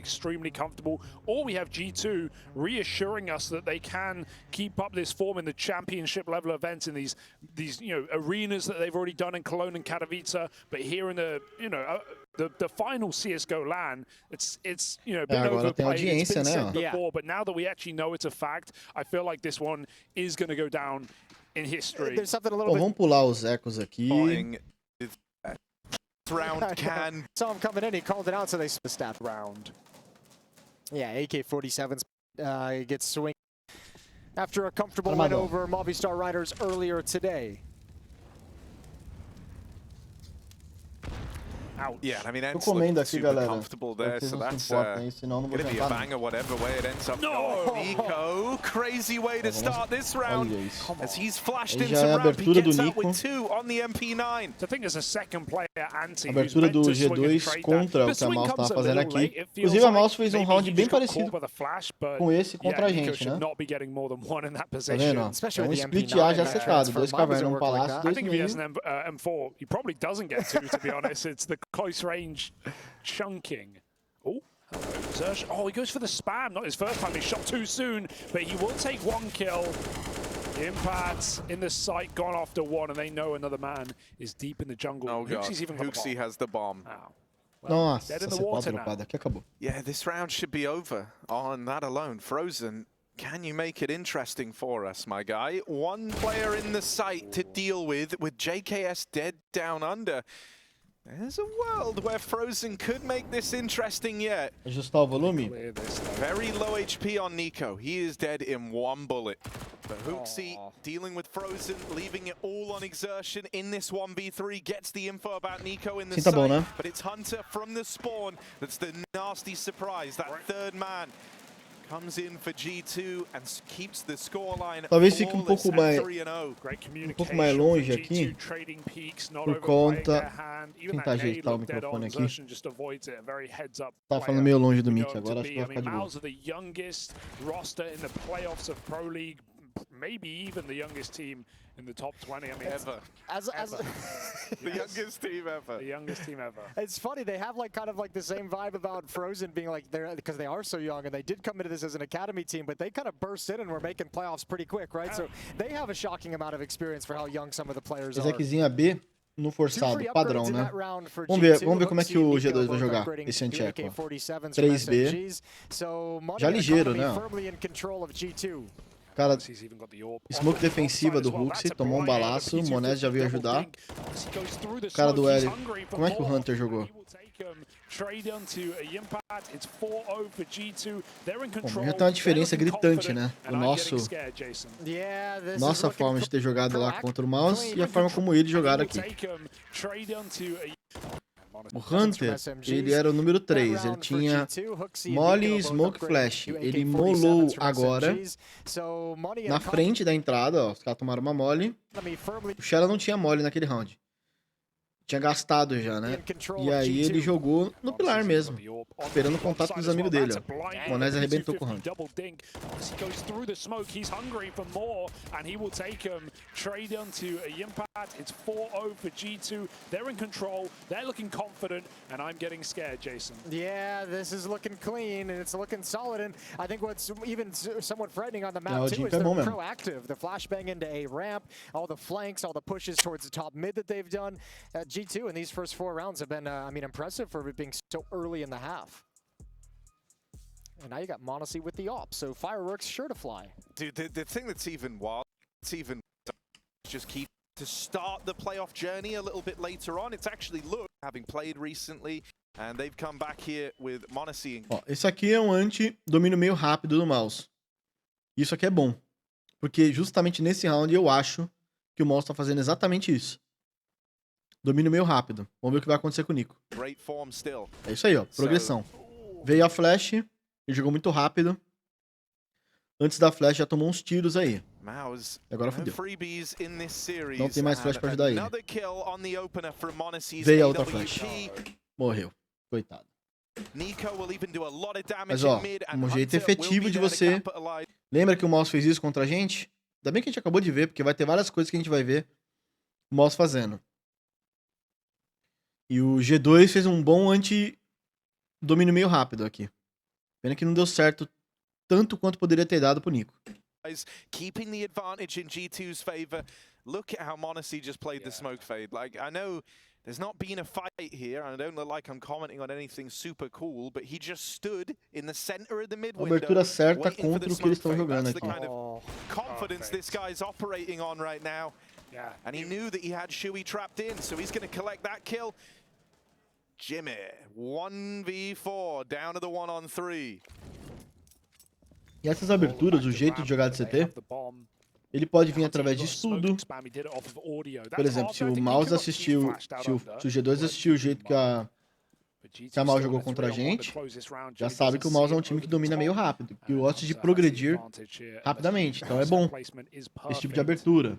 extremely comfortable, or we have G2 reassuring us that they can keep up this form in the championship level events in these arenas that they've already done in Cologne and Katowice, but here in the the final CS:GO LAN, it's been overplayed, it's been said before, but now that we actually know it's a fact, I feel like this one is going to go down in history. There's something a little bit. Vamos pular os ecos aqui. Round can. Saw him coming in, he called it out, so they missed that round. Yeah, AK-47s gets swing after a comfortable win over Movistar Riders earlier today. Ouch. Yeah, I mean, Tô comendo aqui, galera. Comfortable there, so that's senão não vou gonna be a jantar. banger whatever way it ends up. No! Nico, crazy way to start this round. Olha isso. As he's flashed Aí into já é a ramp, he abertura do gets out Nico. with 2 on the MP9. So I think there's a second player anti. Abertura do G2 contra o que a MOUZ estava fazendo aqui. Inclusive a MOUZ fez um round bem parecido com esse contra a gente, né? Tá vendo? É um split A já setado, 2 cavernas, um palácio, 2 I think if he has an M4, he probably doesn't get 2, to be honest. It's the close range chunking. Oh, oh, he goes for the spam. Not his first time. He shot too soon, but he will take 1 kill. Impact in the site, gone after 1, and they know another man is deep in the jungle. Oh god, HooXi has the bomb. Oh. Well, nossa, você pode dropar daqui, acabou. Yeah, this round should be over on that alone. Frozen, can you make it interesting for us, my guy? 1 player in the site to deal with JKS dead down under. There's a world where Frozen could make this interesting yet. Ajustar o volume. Very low HP on Nico. He is dead in 1 bullet. But HooXi dealing with Frozen, leaving it all on exertion in this 1v3. Gets the info about Nico in the site, bom, né? but it's Hunter from the spawn that's the nasty surprise. That 3rd man comes in for G2 and keeps the scoreline. Talvez fique um pouco mais longe aqui por conta. Tentar ajeitar o microfone aqui. Tá falando meio longe do mic agora, acho que vai ficar de boa. MOUZ are the youngest roster in the playoffs of Pro League, maybe even the youngest team in the top 20. I mean, ever. The youngest team ever. The youngest team ever. It's funny, they have kind of the same vibe about Frozen being because they are so young, and they did come into this as an academy team, but they kind of burst in and were making playoffs pretty quick, right? So they have a shocking amount of experience for how young some of the players are. Execzinha B no forçado, padrão, né? Vamos ver como é que o G2 vai jogar esse anti-eco. 3B. Já ligeiro, né? Cara, smoke defensiva do HooXi, tomou um balaço, o Monés já veio ajudar. O cara do L, como é que o Hunter jogou? Bom, já tem uma diferença gritante, né? Nossa forma de ter jogado lá contra o MOUZ e a forma como eles jogaram aqui. O Hunter, ele era o número 3, ele tinha Molly, Smoke, Flash. Ele molou agora, na frente da entrada, ó, os caras tomaram uma Molly. O Shella não tinha Molly naquele round. Tinha gastado já, né? E aí ele jogou no pilar mesmo, esperando o contato dos amigos dele, ó. O Monés arrebentou com o Hunter. It's 4-0 for G2. They're in control. They're looking confident, and I'm getting scared, Jason. Yeah, this is looking clean, and it's looking solid. And I think what's even somewhat frightening on the map, too, is they're proactive. The flashbang into A ramp, all the flanks, all the pushes towards the top mid that they've done. G2 in these first 4 rounds have been, impressive for being so early in the half. And now you got m0NESY with the op, so fireworks sure to fly. Dude, the thing that's even wild, just keep to start the playoff journey a little bit later on. It's actually having played recently, and they've come back here with m0NESY. Ó, esse aqui é um anti-domínio meio rápido do MOUZ. Isso aqui é bom, porque justamente nesse round eu acho que o MOUZ tá fazendo exatamente isso. Domínio meio rápido. Vamos ver o que vai acontecer com o Nico. É isso aí, ó, progressão. Veio a flash, ele jogou muito rápido. Antes da flash já tomou uns tiros aí. Agora fodeu. Não tem mais flash pra ajudar ele. Veio a outra flash. Morreu. Coitado. Mas ó, um jeito efetivo de você... Lembra que o MOUZ fez isso contra a gente? Ainda bem que a gente acabou de ver, porque vai ter várias coisas que a gente vai ver o MOUZ fazendo. E o G2 fez um bom anti-domínio meio rápido aqui. Pena que não deu certo tanto quanto poderia ter dado pro Nico. Keeping the advantage in G2's favor. Look at how MONASY just played the smoke fade. Like, I know there's not been a fight here, and I don't look like I'm commenting on anything super cool, but he just stood in the center of the mid window. Abertura certa waiting for contra the o que eles smoke estão fade. jogando That's the aqui. kind of confidence this guy's operating on right now. Yeah. And he knew that he had Shuey trapped in, so he's going to collect that kill. Jimmy, 1v4, down to the 1-on-3. E essas aberturas, o jeito de jogar de CT, ele pode vir através de estudo. Por exemplo, se o MOUZ assistiu, se o G2 assistiu o jeito que a MOUZ jogou contra a gente, já sabe que o MOUZ é um time que domina meio rápido, que gosta de progredir rapidamente. Então é bom esse tipo de abertura.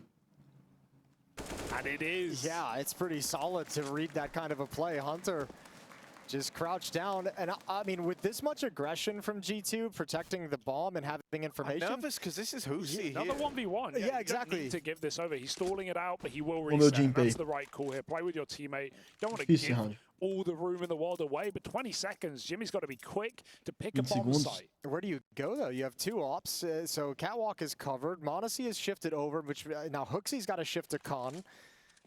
And it is. Yeah, it's pretty solid to read that kind of a play. Hunter just crouched down, and I mean, with this much aggression from G2, protecting the bomb and having information. I'm nervous because this is Husi Another 1v1. Yeah, exactly. You don't need to give this over. He's stalling it out, but he will reset. That's the right call here. Play with your teammate. You don't want to give all the room in the world away, but 20 seconds. Jimmy's got to be quick to pick a bomb site. Where do you go, though? You have two ops, so Catwalk is covered. MONASY is shifted over, which now Hooksy's got to shift to Con.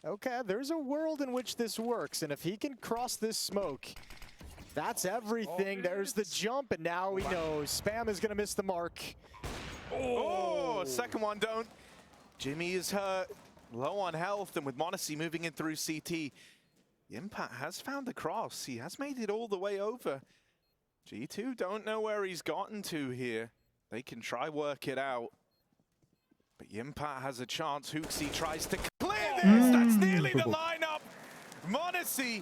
Okay, there's a world in which this works, and if he can cross this smoke, that's everything. There's the jump, and now we know Spam is going to miss the mark. Oh, second one don't. Jimmy is hurt, low on health, and with MONASY moving in through CT, Impact has found the cross. He has made it all the way over. G2 don't know where he's gotten to here. They can try work it out. But Impact has a chance. Hooksy tries to clear this. That's nearly the lineup. MONASY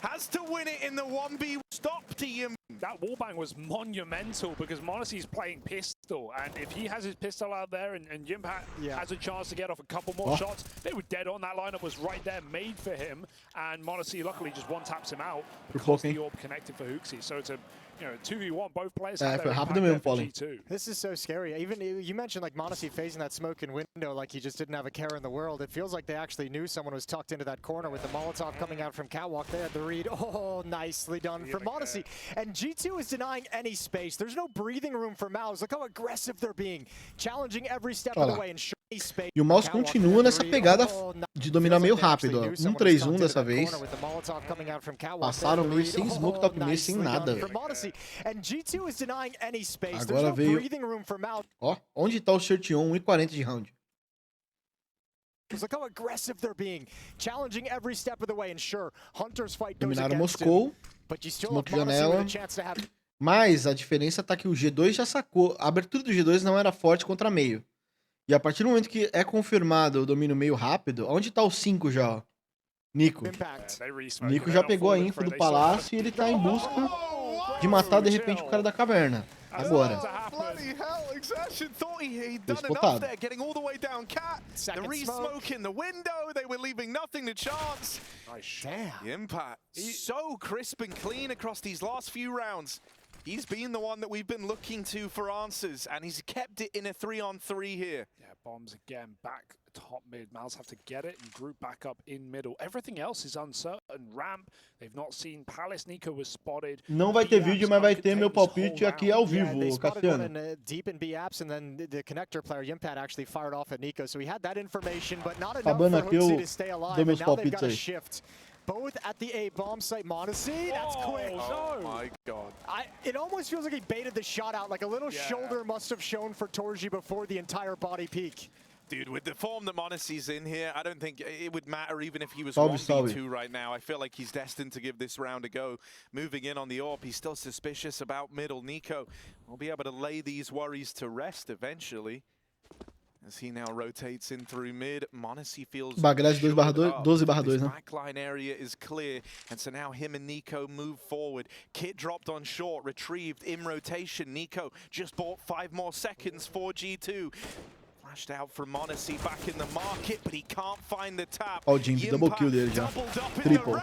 has to win it in the 1v. Stop to Yim. That wallbang was monumental because MONASY's playing pistol, and if he has his pistol out there and Yimpat has a chance to get off a couple more shots, they were dead on. That lineup was right there, made for him, and MONASY luckily just one taps him out because the orb connected for Hooksy. So it's a 2v1, both players have their impact there for G2. This is so scary. Even you mentioned like MONASY phasing that smoke in window like he just didn't have a care in the world. It feels like they actually knew someone was tucked into that corner with the Molotov coming out from Catwalk. They had the read. Oh, nicely done for MONASY. And G2 is denying any space. There's no breathing room for MOUZ. Look how aggressive they're being. Challenging every step of the way and showing space. E o MOUZ continua nessa pegada de dominar meio rápido. 1-3-1 dessa vez. Passaram meio sem smoke top meio, sem nada. Agora veio. Ó, onde tá o shirt on? 1:40 de round. Look how aggressive they're being, challenging every step of the way, and sure, Hunter's fight goes Dominaram against Moscou, him, but you still smoke have MONASY janela. with a chance to have. Mas a diferença tá que o G2 já sacou. A abertura do G2 não era forte contra meio. E a partir do momento que é confirmado o domínio meio rápido, onde tá o 5 já, ó? Nico. Nico já pegou a info do palácio e ele tá em busca de matar de repente o cara da caverna. Agora. Exertion thought he'd done enough there, getting all the way down Cat. The re-smoke in the window, they were leaving nothing to chance. Damn. The Impact, so crisp and clean across these last few rounds. He's been the one that we've been looking to for answers, and he's kept it in a 3-on-3 here. Yeah, bombs again, back top mid. MOUZ have to get it and group back up in middle. Everything else is uncertain. Ramp, they've not seen Palace. Nico was spotted. Não vai ter vídeo, mas vai ter meu palpite aqui ao vivo, Cassiano. Deep in B apps, and then the connector player Yimpat actually fired off at Nico, so he had that information, but not enough for Hooksy to stay alive. And now they've got a shift. Both at the A bomb site. MONASY, that's quick. Oh my god. It almost feels like he baited the shot out, like a little shoulder must have shown for Torji before the entire body peak. Dude, with the form that MONASY's in here, I don't think it would matter even if he was 1v2 right now. I feel like he's destined to give this round a go. Moving in on the AWP, he's still suspicious about middle. Nico will be able to lay these worries to rest eventually. As he now rotates in through mid, MONASY feels Bagrade 12/2, né? backline area is clear, and so now him and Nico move forward. Kit dropped on short, retrieved in rotation. Nico just bought 5 more seconds for G2. Flashed out from MONASY back in the market, but he can't find the tap. Ó, o Jimmy double kill dele já. Triple.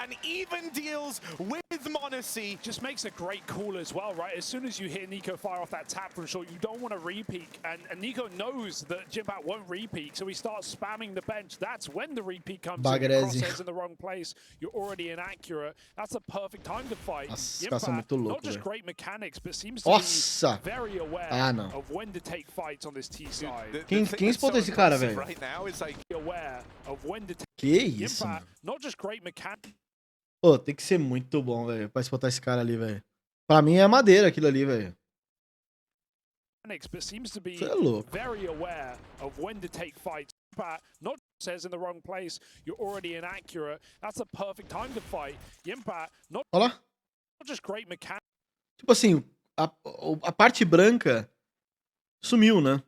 and even deals with Monacy. Just makes a great call as well, right? As soon as you hear Nico fire off that tap from short, you don't want to re-peek, and Nico knows that Jimpat won't re-peek, so he starts spamming the bench. That's when the re-peek comes in. Crosshairs in the wrong place, you're already inaccurate. That's a perfect time to fight. Jimpat, not just great mechanics, but seems to be very aware of when to take fights on this T side. Quem spottou esse cara, velho? Right now is like aware of when to take. Que isso, Jimpat, not just great mechanics. Pô, tem que ser muito bom, velho, pra spotar esse cara ali, velho. Pra mim é madeira aquilo ali, velho. But seems to be louco. very aware of when to take fights. Not says in the wrong place, you're already inaccurate. That's a perfect time to fight. Yimpa, not just great mechanics. Tipo assim, a parte branca sumiu, né?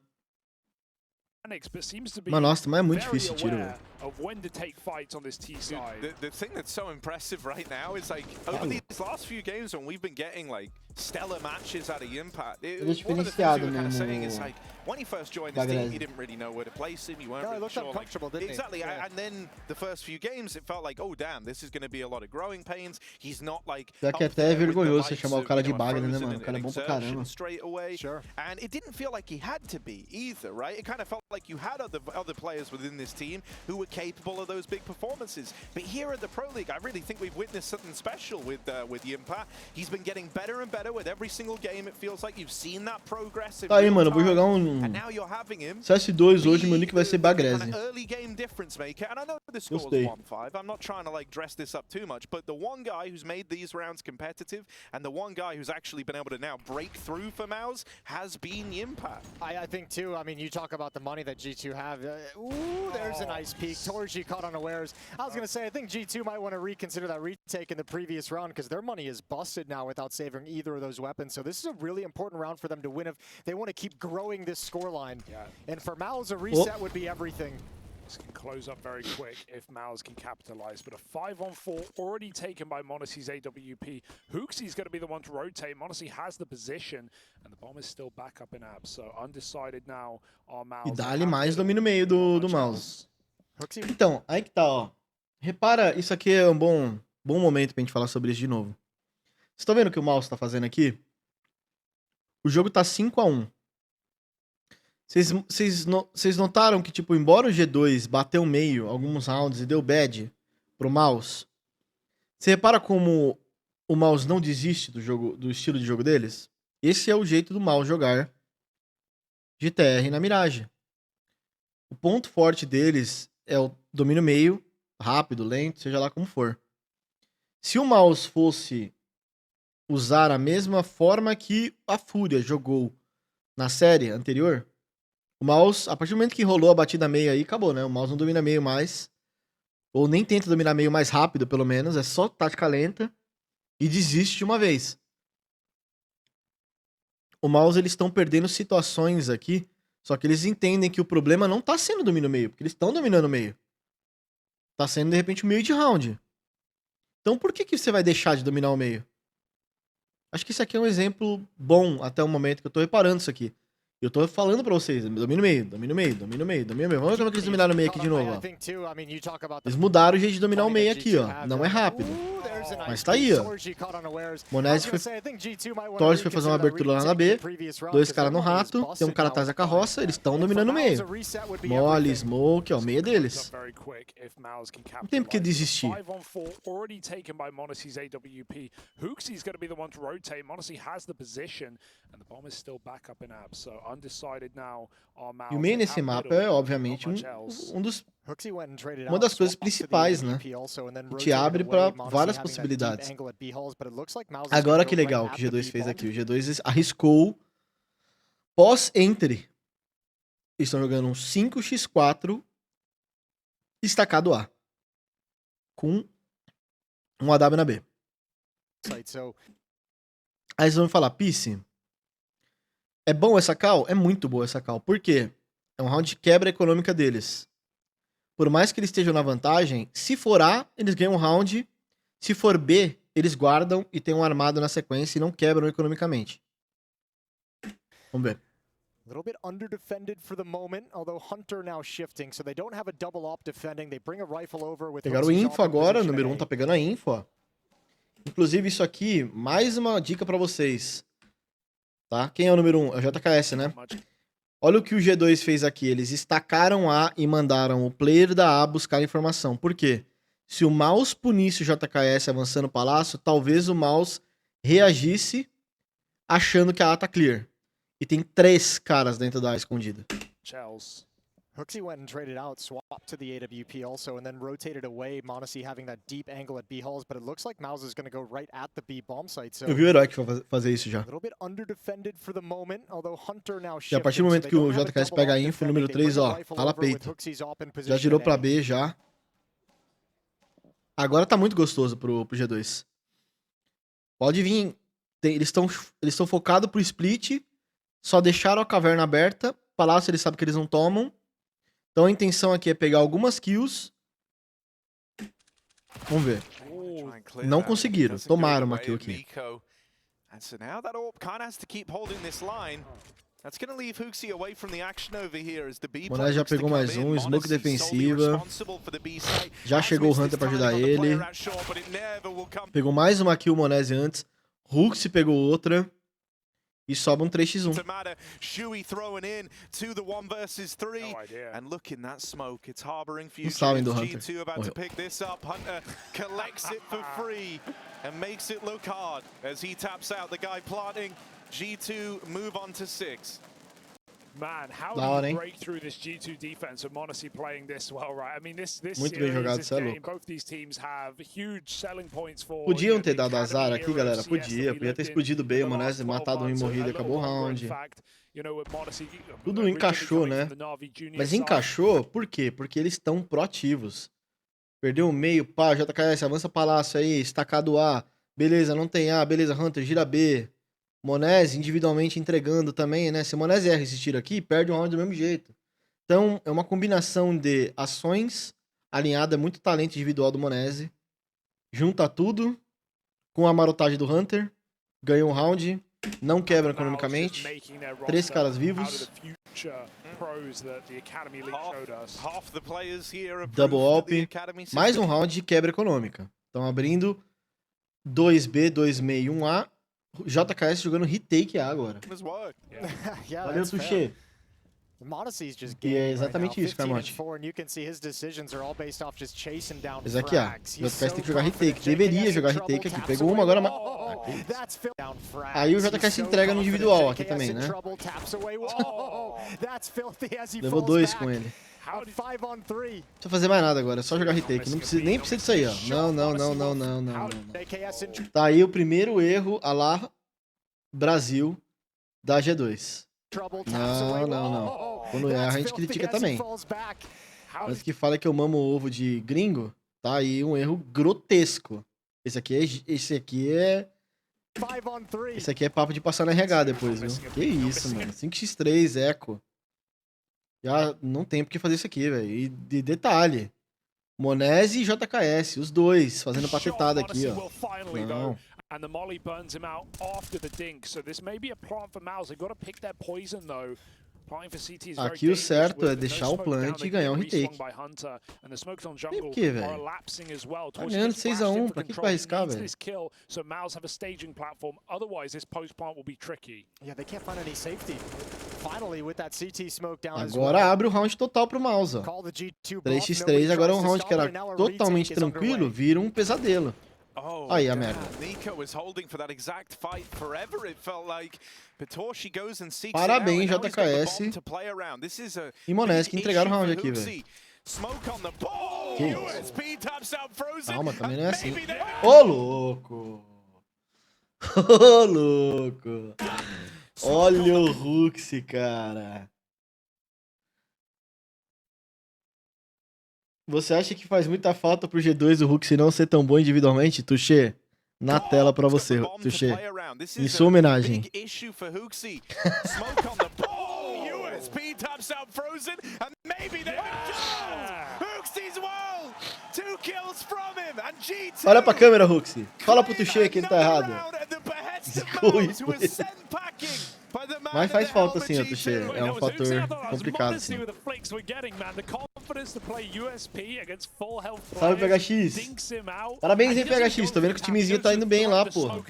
Mas nossa, mas é muito difícil esse tiro, velho. Of when to take fights on this T side. The thing that's so impressive right now is like over these last few games when we've been getting like stellar matches out of Impact. One of the things we were kind of saying is like when he first joined this team, you didn't really know where to place him. You weren't really sure. Exactly, and then the first few games, it felt like, oh damn, this is going to be a lot of growing pains. He's not like. Já que até é vergonhoso você chamar o cara de bagre, né, mano? O cara é bom pra caramba. Straight away, and it didn't feel like he had to be either, right? It kind of felt like you had other players within this team who were capable of those big performances. But here at the Pro League, I really think we've witnessed something special with Yimpa. He's been getting better and better with every single game. It feels like you've seen that progress. Tá aí, mano, vou jogar CS2 hoje, meu nick vai ser Bagrese. Early game difference maker, and I know the score is 1-5. I'm not trying to like dress this up too much, but the one guy who's made these rounds competitive and the one guy who's actually been able to now break through for MOUZ has been Yimpa. I think too, I mean, you talk about the money that G2 have. Ooh, there's a nice peek. Torji caught unawares. I was going to say, I think G2 might want to reconsider that retake in the previous round because their money is busted now without saving either of those weapons. So this is a really important round for them to win if they want to keep growing this scoreline. And for MOUZ, a reset would be everything. This can close up very quick if MOUZ can capitalize, but a 5-on-4 already taken by Monacy's AWP. Hooksy's going to be the one to rotate. Monacy has the position, and the bomb is still back up in abs, so undecided now on MOUZ. E dá-lhe mais domínio meio do MOUZ. Então, aí que tá, ó. Repara, isso aqui é um bom momento pra gente falar sobre isso de novo. Vocês estão vendo o que o MOUZ tá fazendo aqui? O jogo tá 5-1. Vocês notaram que, tipo, embora o G2 bateu meio alguns rounds e deu bad pro MOUZ, você repara como o MOUZ não desiste do estilo de jogo deles? Esse é o jeito do MOUZ jogar de TR na Mirage. O ponto forte deles é o domínio meio, rápido, lento, seja lá como for. Se o MOUZ fosse usar a mesma forma que a Fúria jogou na série anterior, o MOUZ, a partir do momento que rolou a batida meio aí, acabou, né? O MOUZ não domina meio mais, ou nem tenta dominar meio mais rápido, pelo menos, é só tática lenta e desiste de uma vez. O MOUZ, eles estão perdendo situações aqui, só que eles entendem que o problema não tá sendo o domínio meio, porque eles estão dominando o meio. Tá sendo, de repente, o meio de round. Então, por que você vai deixar de dominar o meio? Acho que isso aqui é um exemplo bom até o momento que eu tô reparando isso aqui. Eu tô falando pra vocês, domínio meio. Vamos ver como eles dominaram o meio aqui de novo, ó. Eles mudaram o jeito de dominar o meio aqui, ó. Não é rápido. Mas tá aí, ó. Torji foi fazer uma abertura lá na B. Dois caras no rato. Tem um cara atrás da carroça. Eles estão dominando o meio. Mole, smoke, ó. O meio é deles. Não tem por que desistir. E o meio nesse mapa é, obviamente, uma das coisas principais, né? Que te abre para várias possibilidades. Agora que legal que o G2 fez aqui. O G2 arriscou pós-entry. Eles estão jogando um 5x4 estacado A. Com um AW na B. Aí vocês vão me falar, Peace, é bom essa call? É muito boa essa call. Por quê? É um round de quebra econômica deles. Por mais que eles estejam na vantagem, se for A, eles ganham um round. Se for B, eles guardam e tem um armado na sequência e não quebram economicamente. Vamos ver. A little bit under-defended for the moment, although Hunter now shifting, so they don't have a double op defending. They bring a rifle over with Pegaram o info agora, número 1 tá pegando a info, ó. Inclusive isso aqui, mais uma dica pra vocês. Tá? Quem é o número 1? É o JKS, né? Olha o que o G2 fez aqui. Eles estacaram A e mandaram o player da A buscar informação. Por quê? Se o MOUZ punisse o JKS avançando o palácio, talvez o MOUZ reagisse achando que a A tá clear. E tem 3 caras dentro da A escondida. Hooksy went and traded out, swapped to the AWP also, and then rotated away. Monacy having that deep angle at B halls, but it looks like MOUZ is going to go right at the B bomb site. So eu vi o herói que foi fazer isso já. A little bit under-defended for the moment, although Hunter now E a partir do momento que o JKS pega a info, número 3, ó, fala peito. Já girou pra B, já. Agora tá muito gostoso pro G2. Pode vir. Eles estão focados pro split, só deixaram a caverna aberta. Palácio eles sabem que eles não tomam. Então a intenção aqui é pegar algumas kills. Vamos ver. Não conseguiram. Tomaram uma kill aqui. Monazi já pegou mais um. Smoke defensiva. Já chegou o Hunter pra ajudar ele. Pegou mais uma kill o Monazi antes. Hooksy pegou outra. E sobra um 3x1. Não sabem do Hunter. Man, how do you break through this G2 defense of Monacy playing this well, right? I mean, this muito bem jogado, this game, both these teams have huge selling points for. Podiam ter dado azar aqui, galera. Podia ter explodido bem o Monazi, matado um e morrido e acabou o round. Tudo encaixou, né? Mas encaixou por quê? Porque eles estão proativos. Perdeu o meio, pá, JKS, avança palácio aí, estacado A. Beleza, não tem A, beleza, Hunter, gira B. Monazi individualmente entregando também, né? Se o Monazi erra esse tiro aqui, perde um round do mesmo jeito. Então, é uma combinação de ações alinhada, muito talento individual do Monazi. Junta tudo com a marotagem do Hunter. Ganha um round. Não quebra economicamente. 3 caras vivos. Double op. Mais um round de quebra econômica. Estão abrindo 2B, 2M e 1A. JKS jogando retake A agora. Valeu, Tuxê. E é exatamente isso, Carmote. Esse aqui, ó. O JKS tem que jogar retake. Deveria jogar retake aqui. Pegou uma agora. Aí o JKS entrega no individual aqui também, né? Levou 2 com ele. Não precisa fazer mais nada agora, é só jogar retake. Não precisa, nem precisa disso aí, ó. Não. Tá aí o primeiro erro a lá Brasil da G2. Não. Quando erra a gente critica também. Mas que fala que eu mamo o ovo de gringo, tá aí um erro grotesco. Esse aqui é papo de passar na RH depois, viu? Que isso, mano. 5x3, eco. Já não tem por que fazer isso aqui, velho. E de detalhe, Monazi e JKS, os dois, fazendo patetada aqui, ó. Não. And the molly burns him out after the dink, so this may be a plant for MOUZ. They've got to pick their poison though. Aqui o certo é deixar o plant e ganhar um retake. Tem por que, velho? Tá ganhando 6x1, pra que vai arriscar, velho? Agora abre o round total pro MOUZ, ó. 3x3, agora é um round que era totalmente tranquilo, vira um pesadelo. Aí a merda. Parabéns, JKS e Monazi que entregaram o round aqui, velho. Que isso? Calma, também não é assim. Ô, louco! Ô, louco! Olha o Hooksy, cara. Você acha que faz muita falta pro G2 o Hooksy não ser tão bom individualmente? Tuxê, na tela pra você, Tuxê. Em sua homenagem. Olha pra câmera, Hooksy. Fala pro Tuxê que ele tá errado. Mas faz falta sim, Tuxê. É um fator complicado, sim. Salve, PHX. Parabéns, hein, PHX. Tô vendo que o timezinho tá indo bem lá, porra.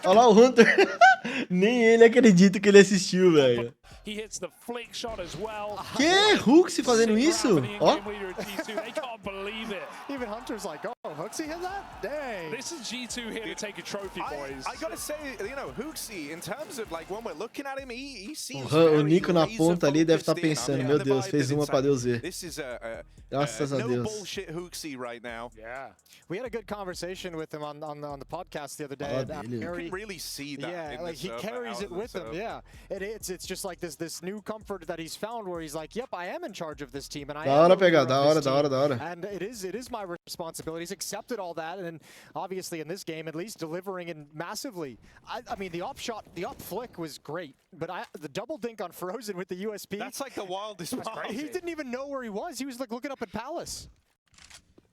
Olha lá o Hunter. Nem ele acredita que ele assistiu, velho. Que? Hooks fazendo isso? Ó. Even Hunter's like, oh, Hooksy hit that? Dang. This is G2 here to take a trophy, boys. I gotta say, you know, Hooksy, in terms of like when we're looking at him, he seems O Nico na ponta ali deve estar pensando, meu Deus, fez uma pra Deus ver. Graças a Deus. No bullshit Hooksy right now. Yeah. We had a good conversation with him on the podcast the other day. You can really see that. Yeah, like he carries it with him. Yeah, it's just like this new comfort that he's found where he's like, yep, I am in charge of this team, and I am da hora. And it is my responsibility. He's accepted all that, and obviously in this game, at least delivering it massively. I mean, the op flick was great, but the double dink on Frozen with the USP. That's like the wildest part. He didn't even know where he was. He was like looking up at Palace.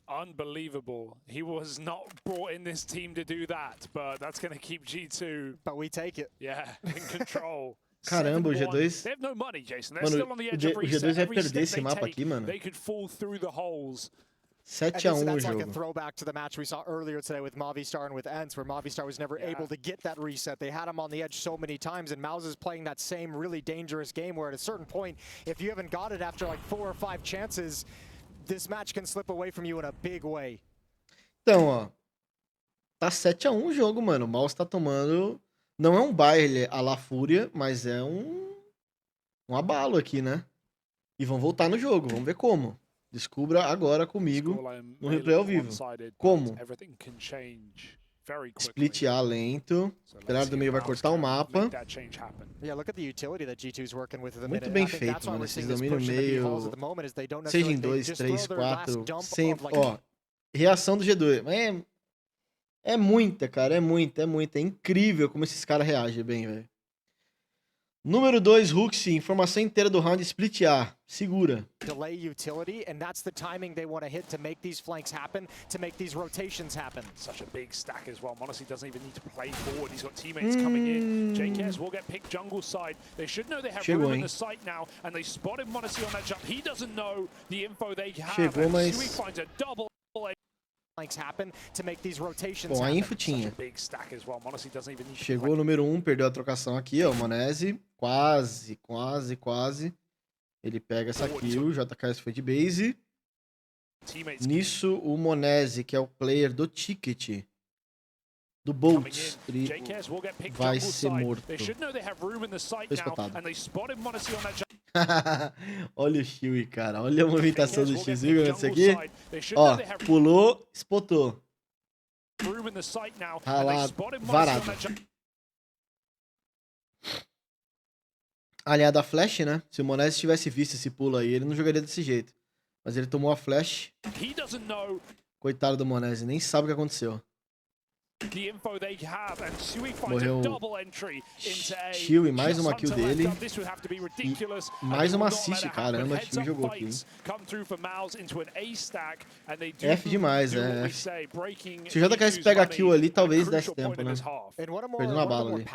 Unbelievable. He was not brought in this team to do that, but that's going to keep G2. But we take it. Yeah, in control. Caramba, o G2... They have no money, Jason. They're Mano, still on the edge of o reset. G2 vai Every perder step esse they mapa take, aqui, mano. they could fall through the holes. 7-1 o That's like a jogo. throwback to the match we saw earlier today with Movistar and with Ents, where Movistar was never able to get that reset. They had him on the edge so many times, and MOUZ is playing that same really dangerous game where at a certain point, if you haven't got it after like 4 or 5 chances, this match can slip away from you in a big way. Então, ó. Tá 7-1 o jogo, mano. O MOUZ tá tomando... Não é um baile a la Fúria, mas é um abalo aqui, né? E vão voltar no jogo. Vamos ver como. Descubra agora comigo no replay ao vivo. Como? Split A lento. O do meio vai cortar o mapa. Muito bem feito, mano. Esses domínios meio... Seja em 2, 3, 4, sempre... Ó, reação do G2. É muita, cara. É muita. É incrível como esses caras reagem bem, velho. Número 2, Hooksy. Informação inteira do round Split A. Segura. Delay utility, and that's the timing they want to hit to make these flanks happen, to make these rotations happen. Such a big stack as well. m0NESY doesn't even need to play forward. He's got teammates coming in. JKS will get picked jungle side. They should know they have room in the site now, and they spotted m0NESY on that jump. He doesn't know the info they have. Chegou, mas... Sui finds a double. Bom, a info tinha. Chegou o número 1, perdeu a trocação aqui, ó. O m0NESY. Quase. Ele pega essa kill. O JKS foi de base. Nisso, o m0NESY, que é o player do ticket do Bolt, ele vai ser morto. Foi espotado. Olha o Shiwi, cara. Olha a movimentação do X. Viu isso aqui? Ó, pulou, spotou. Ralado, varado. Aliado a flash, né? Se o m0NESY tivesse visto esse pulo aí, ele não jogaria desse jeito. Mas ele tomou a flash. Coitado do m0NESY, nem sabe o que aconteceu. Morreu Shiwi, mais uma kill dele. E mais uma assist, caramba, o Shiwi jogou aqui. F demais, é. Se o JKS pega a kill ali, talvez desse tempo, né? Perdendo a bala ali.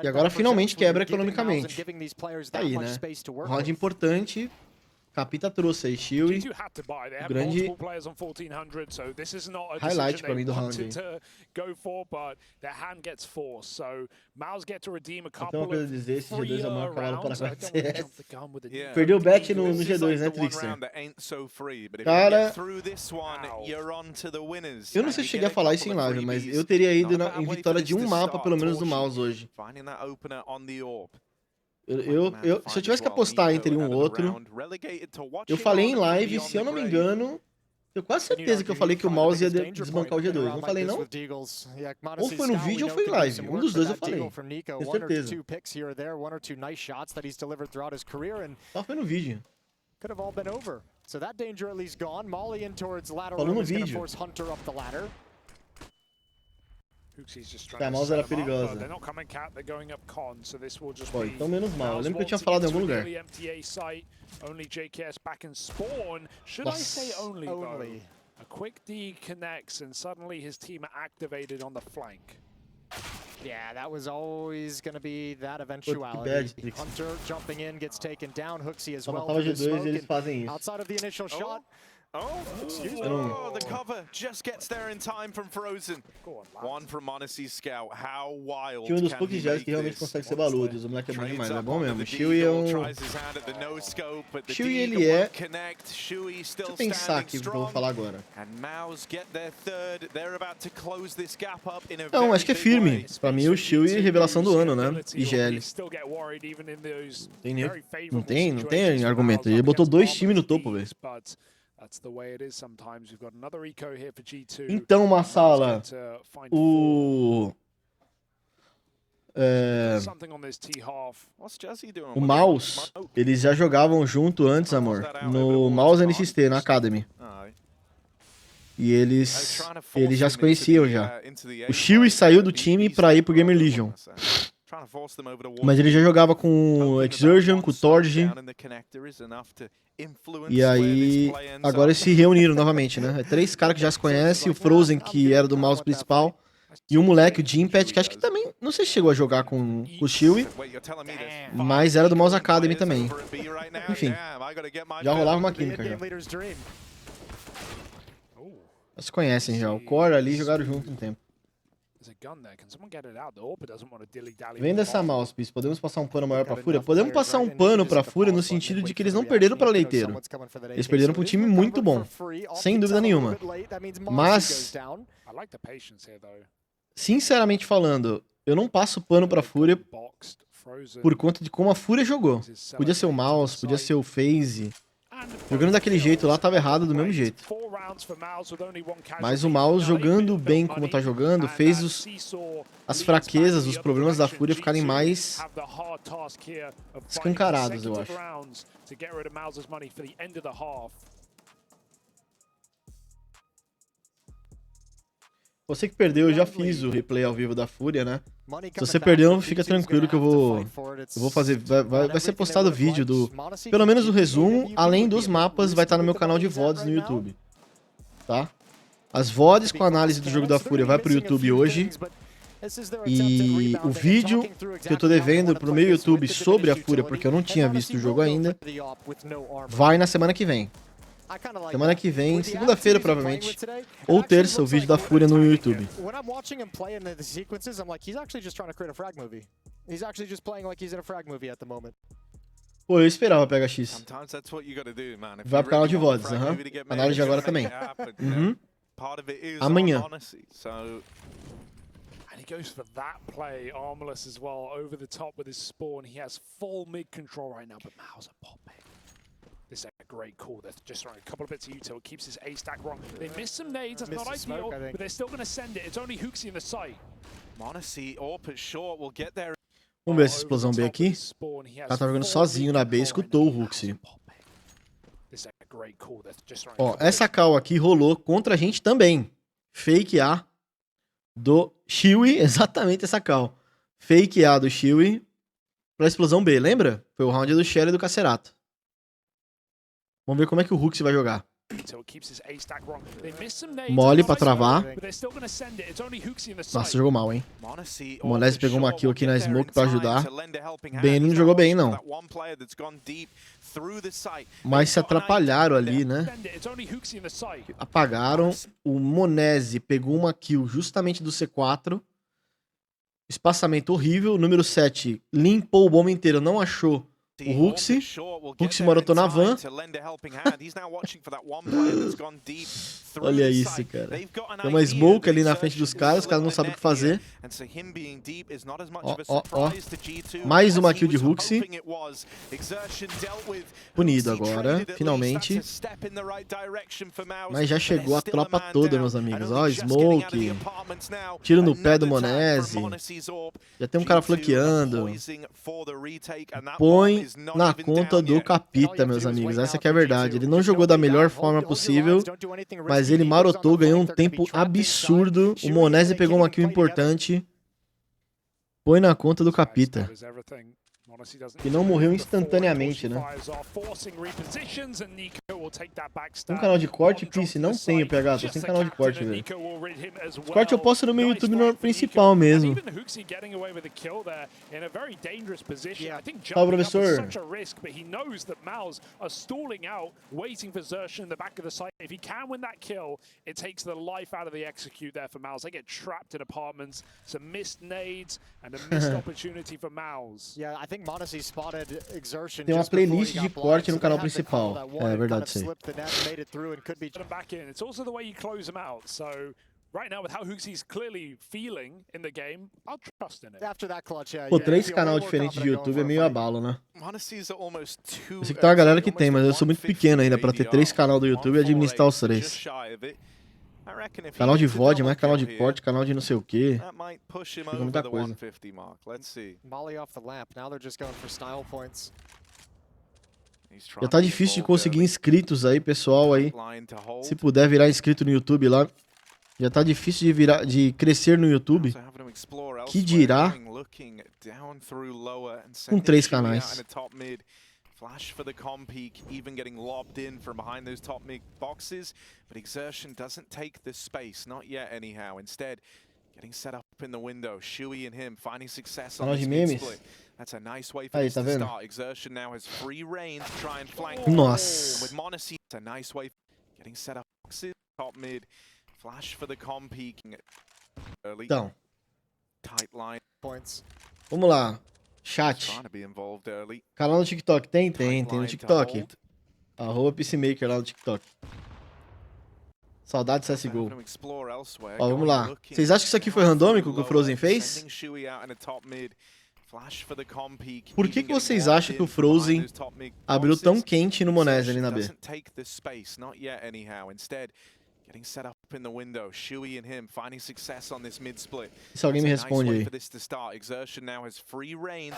E agora finalmente quebra economicamente. Tá aí, né? Round importante. Capita trouxe aí, Shiwi. Grande highlight pra mim do round aí. Tem uma coisa a dizer, esse G2 é o maior cavalo para CS. Perdeu o bet no G2, né, Trickster? Cara, eu não sei se cheguei a falar isso em live, mas eu teria ido em vitória de um mapa, pelo menos, do MOUZ hoje. Se eu tivesse que apostar entre um ou outro, eu falei em live, se eu não me engano, eu quase certeza que eu falei que o MOUZ ia desbancar o G2. Não falei, não? Ou foi no vídeo ou foi em live. Um dos dois eu falei. Tenho certeza. Só foi no vídeo. Falou no vídeo. A MOUZ era perigosa. Pô, então menos mal. Eu lembro que eu tinha falado em algum lugar. Nossa. Only. A quick D connects and suddenly his team are activated on the flank. Yeah, that was always going to be that eventuality. Bad, Hunter jumping in, gets taken down. Hooksy as Só well. matava G2 e eles fazem isso. Outside of the initial shot. The cover just gets there in time from Frozen. One from Monacy's scout. How wild Tinha um dos can poucos he jazz make que realmente this? consegue ser baludos. O moleque é bom demais, é bom mesmo. O Shui Shui é um... Shui, ele é... Deixa eu pensar aqui o que eu vou falar agora. Não, acho que é firme. Pra mim, o Shui é revelação do ano, né? IGL. Não tem argumento. Ele botou 2 times no topo, velho. Então, Massala, o MOUZ, eles já jogavam junto antes, amor, no MOUZ NXT, na Academy. E eles já se conheciam já. O Shui saiu do time pra ir pro Gamer Legion. Mas ele já jogava com o Exurgent, com o Torge. E aí, agora eles se reuniram novamente, né? É 3 caras que já se conhecem, o Frozen, que era do MOUZ principal, e o moleque, o Jimpet, que acho que também, não sei se chegou a jogar com o Shui, mas era do MOUZ Academy também. Enfim, já rolava uma química já. Já se conhecem já, o Core ali jogaram junto um tempo. Vem dessa MOUZ, Peace. Podemos passar um pano maior pra Fúria? Podemos passar um pano pra Fúria no sentido de que eles não perderam pra Leiteiro. Eles perderam pra um time muito bom, sem dúvida nenhuma. Mas, sinceramente falando, eu não passo pano pra Fúria por conta de como a Fúria jogou. Podia ser o MOUZ, podia ser o FaZe. Jogando daquele jeito lá, tava errado do mesmo jeito. Mas o MOUZ jogando bem como tá jogando, fez as fraquezas, os problemas da Fúria ficarem mais escancarados, eu acho. Você que perdeu, eu já fiz o replay ao vivo da Fúria, né? Se você perdeu, fica tranquilo que eu vou fazer. Vai ser postado vídeo do... Pelo menos o resumo, além dos mapas, vai estar no meu canal de VODs no YouTube. Tá? As VODs com a análise do jogo da Fúria vai pro YouTube hoje. E o vídeo que eu tô devendo pro meu YouTube sobre a Fúria, porque eu não tinha visto o jogo ainda, vai na semana que vem. Semana que vem, segunda-feira provavelmente, ou terça, o vídeo da Fúria no YouTube. Pô, eu esperava pegar X. Vai pro canal de VODs, Análise de agora também. Amanhã. He goes for that play, armless as well, over the top with his spawn. He has full mid control right now, but MOUZ are popping. This is a great call. They're just throwing a couple of bits of util. It keeps his A stack wrong. They missed some nades. That's not ideal, but they're still going to send it. It's only Hooksy in the site. Monacy or put short will get there. Vamos ver essa explosão B aqui. O cara tá jogando sozinho na B, escutou o Hooksy. Ó, essa call aqui rolou contra a gente também. Fake A do Shui, exatamente essa call. Fake A do Shui pra explosão B, lembra? Foi o round do Shelly e do Cacerato. Vamos ver como é que o Hooksy vai jogar. Mole pra travar. Nossa, jogou mal, hein? O Monese pegou uma kill aqui na smoke pra ajudar. Bem, ele não jogou bem, não. Mas se atrapalharam ali, né? Apagaram. O Monese pegou uma kill justamente do C4. Espaçamento horrível. Número 7 limpou o bomba inteiro, não achou o Hooksy. Hooksy marotou na van. Olha isso, cara. Tem uma smoke ali na frente dos caras, os caras não sabem o que fazer. Ó. Mais uma kill de Hooksy. Punido agora, finalmente. Mas já chegou a tropa toda, meus amigos. Ó, smoke. Tiro no pé do Monese. Já tem um cara flanqueando. Põe na conta do Capita, meus amigos. Essa que é a verdade. Ele não jogou da melhor forma possível, mas ele marotou, ganhou um tempo absurdo. O Monese pegou uma kill importante. Põe na conta do Capita. Que não morreu instantaneamente, né? Um canal de corte, Peace? Não tenho, PH. Tô sem canal de corte, velho. Corte eu posto no meu YouTube no principal mesmo. Fala, professor. If he can win that kill, it takes the life out of the execute there for MOUZ. They get trapped in apartments, some missed nades, and a missed opportunity for MOUZ. Yeah, I think Monesi spotted Exertion. Tem uma playlist de corte no canal principal. É verdade, sim. Back in. It's also the way you close them out. So right now, with how HooXi's clearly feeling in the game, I'll trust in it. After that clutch, yeah. Pô, 3 canais diferentes de YouTube é meio abalo, né? Monesi's almost too. Eu sei que tem uma galera que tem, mas eu sou muito pequeno ainda pra ter 3 canais do YouTube e administrar os 3. Canal de VOD, mais canal de corte, canal de não sei o que. Fica muita coisa. Já tá difícil de conseguir inscritos aí, pessoal aí. Se puder virar inscrito no YouTube lá. Já tá difícil de crescer no YouTube. Que dirá com 3 canais. Flash for the Compeak, even getting lobbed in from behind those top mid boxes, but Exertion doesn't take the space, not yet anyhow. Instead, getting set up in the window, Shui and him finding success on this mid split. That's a nice way for this to start. Exertion now has free reign to try and flank. Nossa. With Monesi, it's a nice way getting set up boxes, top mid. Flash for the Compeak. Early. Então. Tight line points. Vamos lá. Chat. Canal no TikTok? Tem no TikTok. @Peacemaker lá no TikTok. Saudade de CSGO. Ó, vamos lá. Vocês acham que isso aqui foi randômico que o Frozen fez? Por que vocês acham que o Frozen abriu tão quente no Monese ali na B? Getting set up in the window, Shui and him finding success on this mid split. Se alguém me responde aí.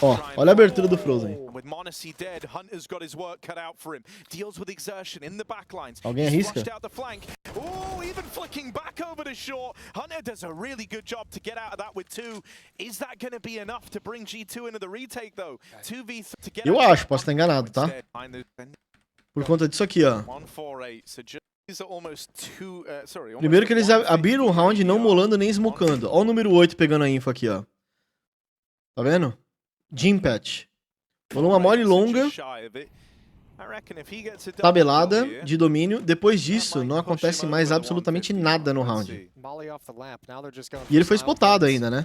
Ó, olha a abertura do Frozen. With Monesi dead, Hunter's got his work cut out for him. Deals with Exertion in the backlines. Alguém arrisca? Out the flank. Oh, even flicking back over to short. Hunter does a really good job to get out of that with 2. Is that going to be enough to bring G2 into the retake though? 2v3 to get. Eu acho, posso estar enganado, tá? Por conta disso aqui, ó. Primeiro que eles abriram o round não molando nem smocando. Ó o número 8 pegando a info aqui, ó. Tá vendo? Jim Patch. Rolou uma mole longa. Tabelada de domínio. Depois disso, não acontece mais absolutamente nada no round. E ele foi spotado ainda, né?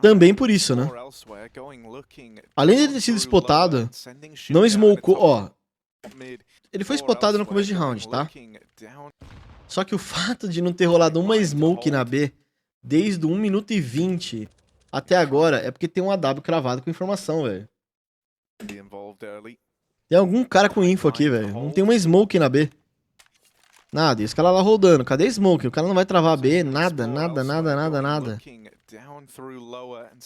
Também por isso, né? Além de ter sido spotado, não smocou, ó. Ele foi spotado no começo de round, tá? Só que o fato de não ter rolado uma smoke na B desde o 1 minuto e 20 até agora é porque tem um AW cravado com informação, velho. Tem algum cara com info aqui, velho. Não tem uma smoke na B. Nada, e os caras lá rodando. Cadê a smoke? O cara não vai travar a B, nada.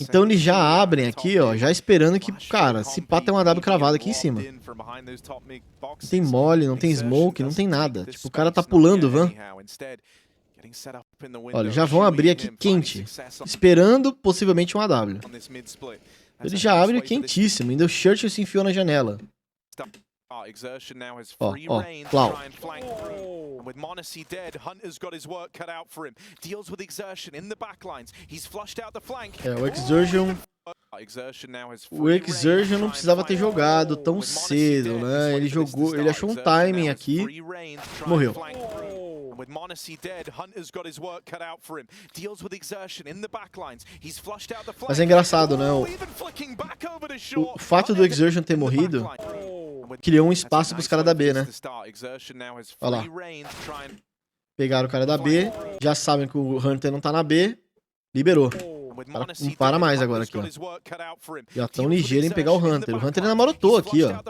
Então eles já abrem aqui, ó, já esperando que, cara, se pá tem uma W cravada aqui em cima. Não tem mole, não tem smoke, não tem nada. Tipo, o cara tá pulando, van. Olha, já vão abrir aqui quente, esperando possivelmente um AW. Ele já abre quentíssimo, ainda o Churchill se enfiou na janela. Ó, Clau. With Monesi dead, Hunter's got his work cut out for him. Deals with Exertion in the backlines. He's flushed out the flank. É, o Exertion não precisava ter jogado tão cedo, né? Ele jogou, ele achou um timing aqui, morreu. With Monesi dead, Hunter's got his work cut out for him. Deals with Exertion in the backlines. He's flushed out the flank. Mas é engraçado, né? O fato do Exertion ter morrido criou um espaço pros caras da B, né? Olha lá. Pegaram o cara da B, já sabem que o Hunter não tá na B, liberou. Não para mais agora aqui, ó. Já tão ligeiro em pegar o Hunter. O Hunter ainda marotou aqui, ó.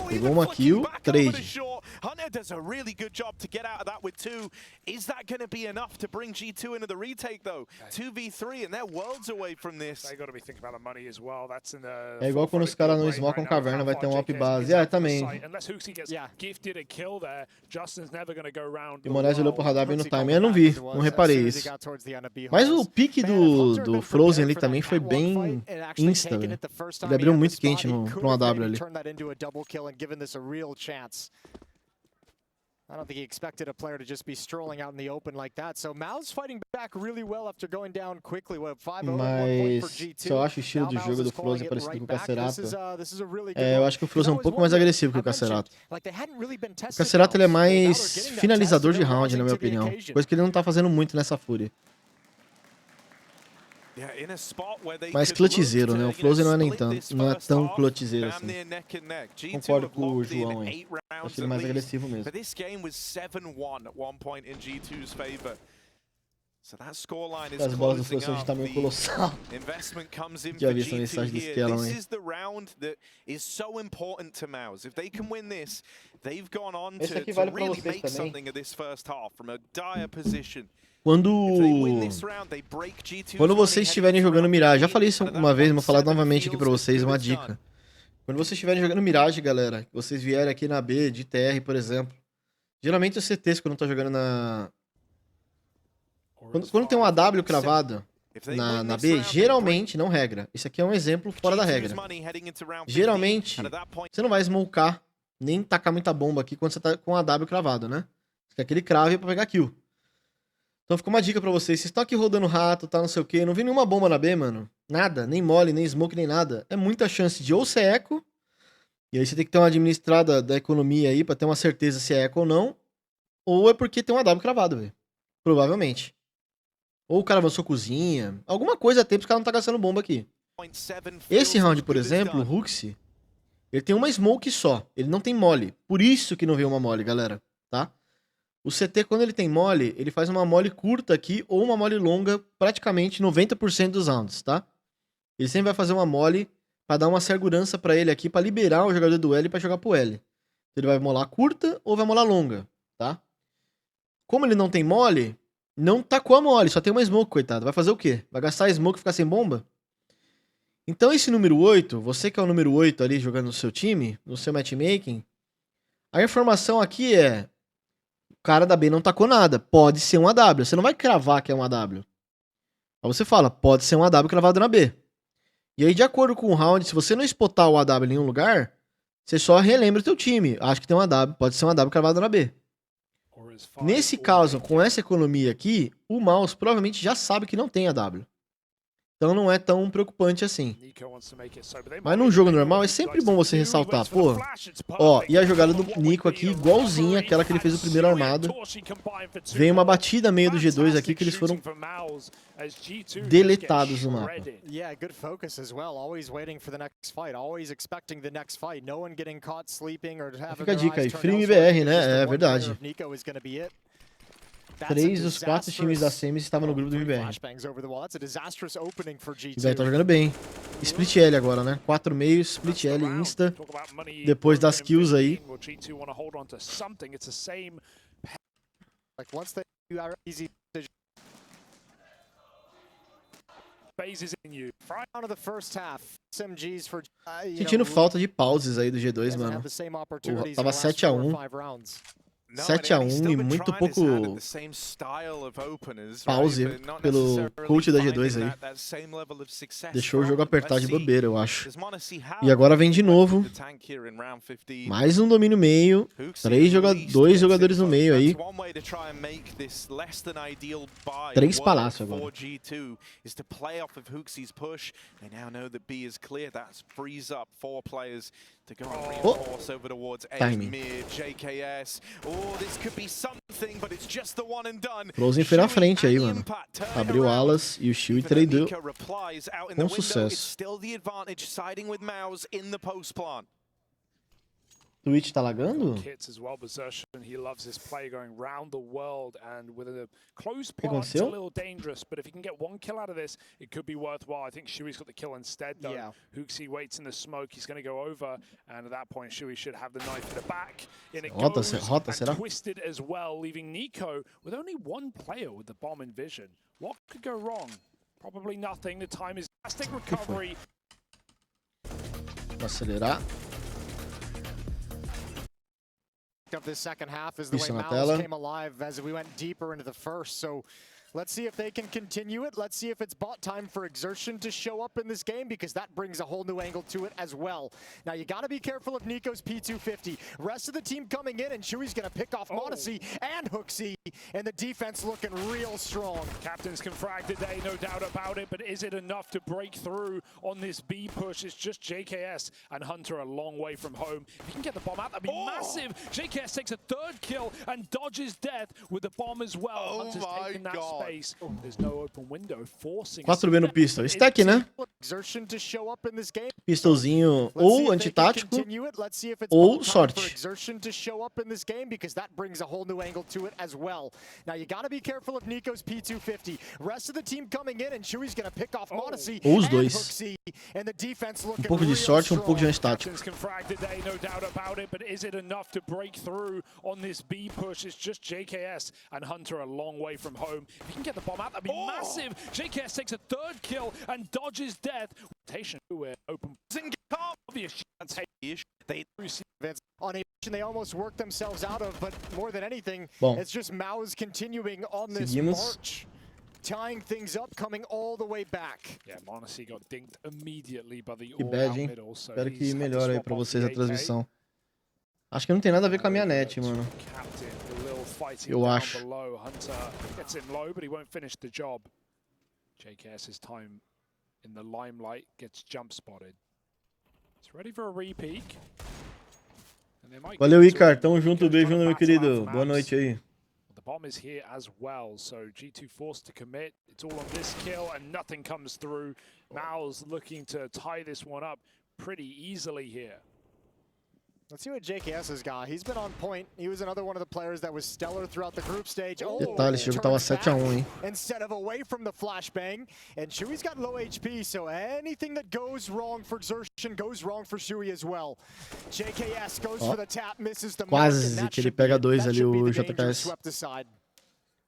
Pegou uma kill, trade. Hunter does a really good job to get out of that with 2. Is that going to be enough to bring G2 into the retake, though? 2v3, and they're worlds away from this. They got to be thinking about the money as well. That's in the É igual quando os caras não smokam caverna, vai ter um op base. É, também. Unless Huxi gets gifted a kill there, Justin's never going to go around. O Monés olhou pro radar bem no timing. Eu não vi, não reparei isso. Mas o pique do Frozen ali também foi bem insta, velho. Ele abriu muito quente no AW ali. I don't think he expected a player to just be strolling out in the open like that. So MOUZ fighting back really well after going down quickly. Well, 5-0, 1 point for G2. Só acho o estilo do jogo do Frozen parecido com o Cacerato. Eu acho que o Frozen é um pouco mais agressivo que o Cacerato. O Cacerato ele é mais finalizador de round, na minha opinião. Coisa que ele não tá fazendo muito nessa Fúria. Mais clutchezeiro, né? O Frozen não é nem tanto, não é tão clutchezeiro assim. Concordo com o João aí. Acho ele mais agressivo mesmo. As bolas do Frozen de tamanho colossal. Já vi essa mensagem do Skellon, hein? Esse aqui vale pra vocês também. Quando vocês estiverem jogando Mirage, já falei isso uma vez, vou falar novamente aqui pra vocês, uma dica. Quando vocês estiverem jogando Mirage, galera, vocês vierem aqui na B, de TR, por exemplo, geralmente os CTs, quando tá jogando na... Quando tem um AW cravado na B, geralmente, não regra, isso aqui é um exemplo fora da regra. Geralmente, você não vai smocar, nem tacar muita bomba aqui quando você tá com um AW cravado, né? Fica aquele crave pra pegar kill. Então fica uma dica pra vocês. Vocês estão aqui rodando rato, tá, não sei o que. Não vi nenhuma bomba na B, mano. Nada. Nem mole, nem smoke, nem nada. É muita chance de ou ser eco. E aí você tem que ter uma administrada da economia aí pra ter uma certeza se é eco ou não. Ou é porque tem um AW cravado, velho. Provavelmente. Ou o cara avançou cozinha. Alguma coisa tem, porque o cara não tá gastando bomba aqui. Esse round, por exemplo, o Huxi, ele tem uma smoke só. Ele não tem mole. Por isso que não veio uma mole, galera. Tá? O CT, quando ele tem mole, ele faz uma mole curta aqui ou uma mole longa praticamente 90% dos rounds, tá? Ele sempre vai fazer uma mole pra dar uma segurança pra ele aqui, pra liberar o jogador do L pra jogar pro L. Ele vai molar curta ou vai molar longa, tá? Como ele não tem mole, não tacou a mole, só tem uma smoke, coitado. Vai fazer o quê? Vai gastar a smoke e ficar sem bomba? Então esse número 8, você que é o número 8 ali jogando no seu time, no seu matchmaking, a informação aqui é... O cara da B não tacou nada. Pode ser um AW. Você não vai cravar que é um AW. Aí você fala, pode ser um AW cravado na B. E aí, de acordo com o round, se você não spotar o AW em nenhum lugar, você só relembra o teu time. Acho que tem um AW, pode ser um AW cravado na B. Nesse caso, com essa economia aqui, o MOUZ provavelmente já sabe que não tem AW. Então não é tão preocupante assim. Mas num jogo normal é sempre bom você ressaltar, pô, ó, e a jogada do Nico aqui igualzinha àquela que ele fez o primeiro armado. Veio uma batida meio do G2 aqui que eles foram deletados no mapa. Fica a dica aí, Free MBR, né? É verdade. 3 dos 4 times da Semis estavam no grupo do MBR. O velho tá jogando bem. Split L agora, né? 4 meios, Split L, insta. Depois das kills aí. Sentindo falta de pauses aí do G2, mano. Tava 7-1. 7-1 e muito pouco pause pelo coach da G2 aí. Deixou o jogo apertar de bobeira, eu acho. E agora vem de novo. Mais um domínio meio. 2 jogadores no meio aí. 3 palácios agora. Timing. Frozen foi na frente aí, mano. Abriu alas e o shield tradou com sucesso. Twitch tá lagando? Kits as well, Bersertion. He loves this play going round the world, and with a close O que plant, it's a aconteceu? little dangerous. But if he can get one kill out of this, it could be worthwhile. I think Shui's got the kill instead, though. Yeah. Hooksy waits in the smoke. He's going to go over, and at that point, Shui should have the knife in the back. In it Rota, goes, rota, and será? twisted as well, leaving Nico with only one player with the bomb in vision. What could go wrong? Probably nothing. The time is fantastic recovery. Vou acelerar. Of this second half is the way Isso na MOUZ tela. came alive as we went deeper into the first. So let's see if they can continue it. Let's see if it's bot time for Exertion to show up in this game, because that brings a whole new angle to it as well. Now you got to be careful of Nico's P250. Rest of the team coming in, and Shui's going to pick off Modesty and Hooksy, and the defense looking real strong. Captains can frag today, no doubt about it, but is it enough to break through on this B push? It's just JKS and Hunter a long way from home. If he can get the bomb out, that'd be massive. JKS takes a third kill and dodges death with the bomb as well. Hunter's taking that space. There's no open window, forcing 4B no pistol. Stack, né? Exertion to show up in this game. Pistolzinho ou antitático Ou ou sorte. Exertion to show up in this game, because that brings a whole new angle to it as well. Now you got to be careful of Nico's P250. Rest of the team coming in, and Shui's going to pick off Modesty Ou os and dois. Hooksy, and the defense looking Pouco de real sorte, pouco de strong. antitático. Captains can frag today, no doubt about it, but is it enough to break through on this B push? It's just JKS and Hunter a long way from home. If he can get the bomb out, that'd be massive. JKS takes a third kill and dodges death. Rotation open. Obvious. They On a mission they almost worked themselves out of, but more than anything, Bom. it's just MOUZ continuing on this Seguimos. march, tying things up, coming all the way back. Yeah, Modesty got dinked immediately by the Que all bad, out hein? middle, so Espero he's que had to melhore aí swap pra off vocês the a AK. transmissão. Acho que não tem nada a ver com a minha net, mano. Captain, a little fighting Eu down acho. below. Hunter gets him low, but he won't finish the job. JKS's time in the limelight gets jump spotted. It's ready for a repeat. And they might Valeu, get to Icar. it. Tamo junto. Nico's Beijo, trying to meu battle querido. out for Boa MOUZ. noite aí. The bomb is here as well, so G2 forced to commit. It's all on this kill, and nothing comes through. MOUZ looking to tie this one up pretty easily here. Let's see what JKS has got. He's been on point. He was another one of the players that was stellar throughout the group stage. Detalhe, esse jogo tava turns 7-1, hein? back instead of away from the flashbang. And Shui's got low HP, so anything that goes wrong for Exertion goes wrong for Shui as well. JKS goes for the tap, misses the mark, Quase and that que ele should pega be- dois that ali, should be o the danger JKS. swept aside.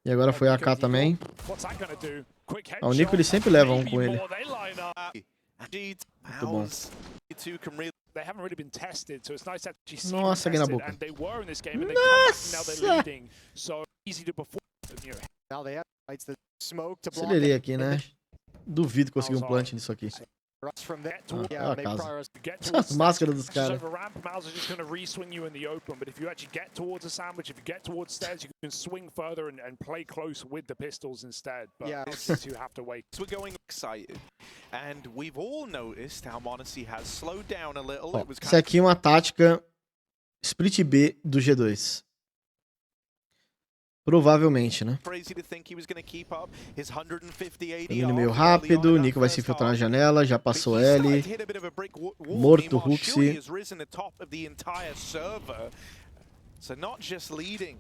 E agora foi a AK também. What's that gonna do? Quick Ah, o Nico ele headshot, sempre leva um maybe com ele. more. They line up. bom. Two can really They haven't really been tested, so it's nice to actually see Nossa, them ganhei na tested, boca. and they were in this game, and they come back, and now they're Nossa! leading. So easy to perform. You know, Now they have lights the smoke to block Acelerei it. aqui, né? Duvido conseguir um plant nisso aqui. Rush from there. Ah, Yeah, a make casa. progress. get As towards máscaras dos just caras. over ramp, MOUZ are just going to re-swing you in the open, but if you actually get towards a sandwich, if you get towards stairs, you can swing further and play close with the pistols instead. But Yeah. these two have to wait. we're going excited. And we've all noticed how Modesty has slowed down a little. Ó, It was isso kind aqui é uma tática split B do G2. Provavelmente, né? of crazy to think he was going to keep up his 150 ADR. Domínio meio early on rápido, in o that Nico vai se first infiltrar na half. janela, já But passou he started L. to hit a bit of a brick wall. Morto Meanwhile, Hooksy. Shui has risen atop of the entire server. So not just leading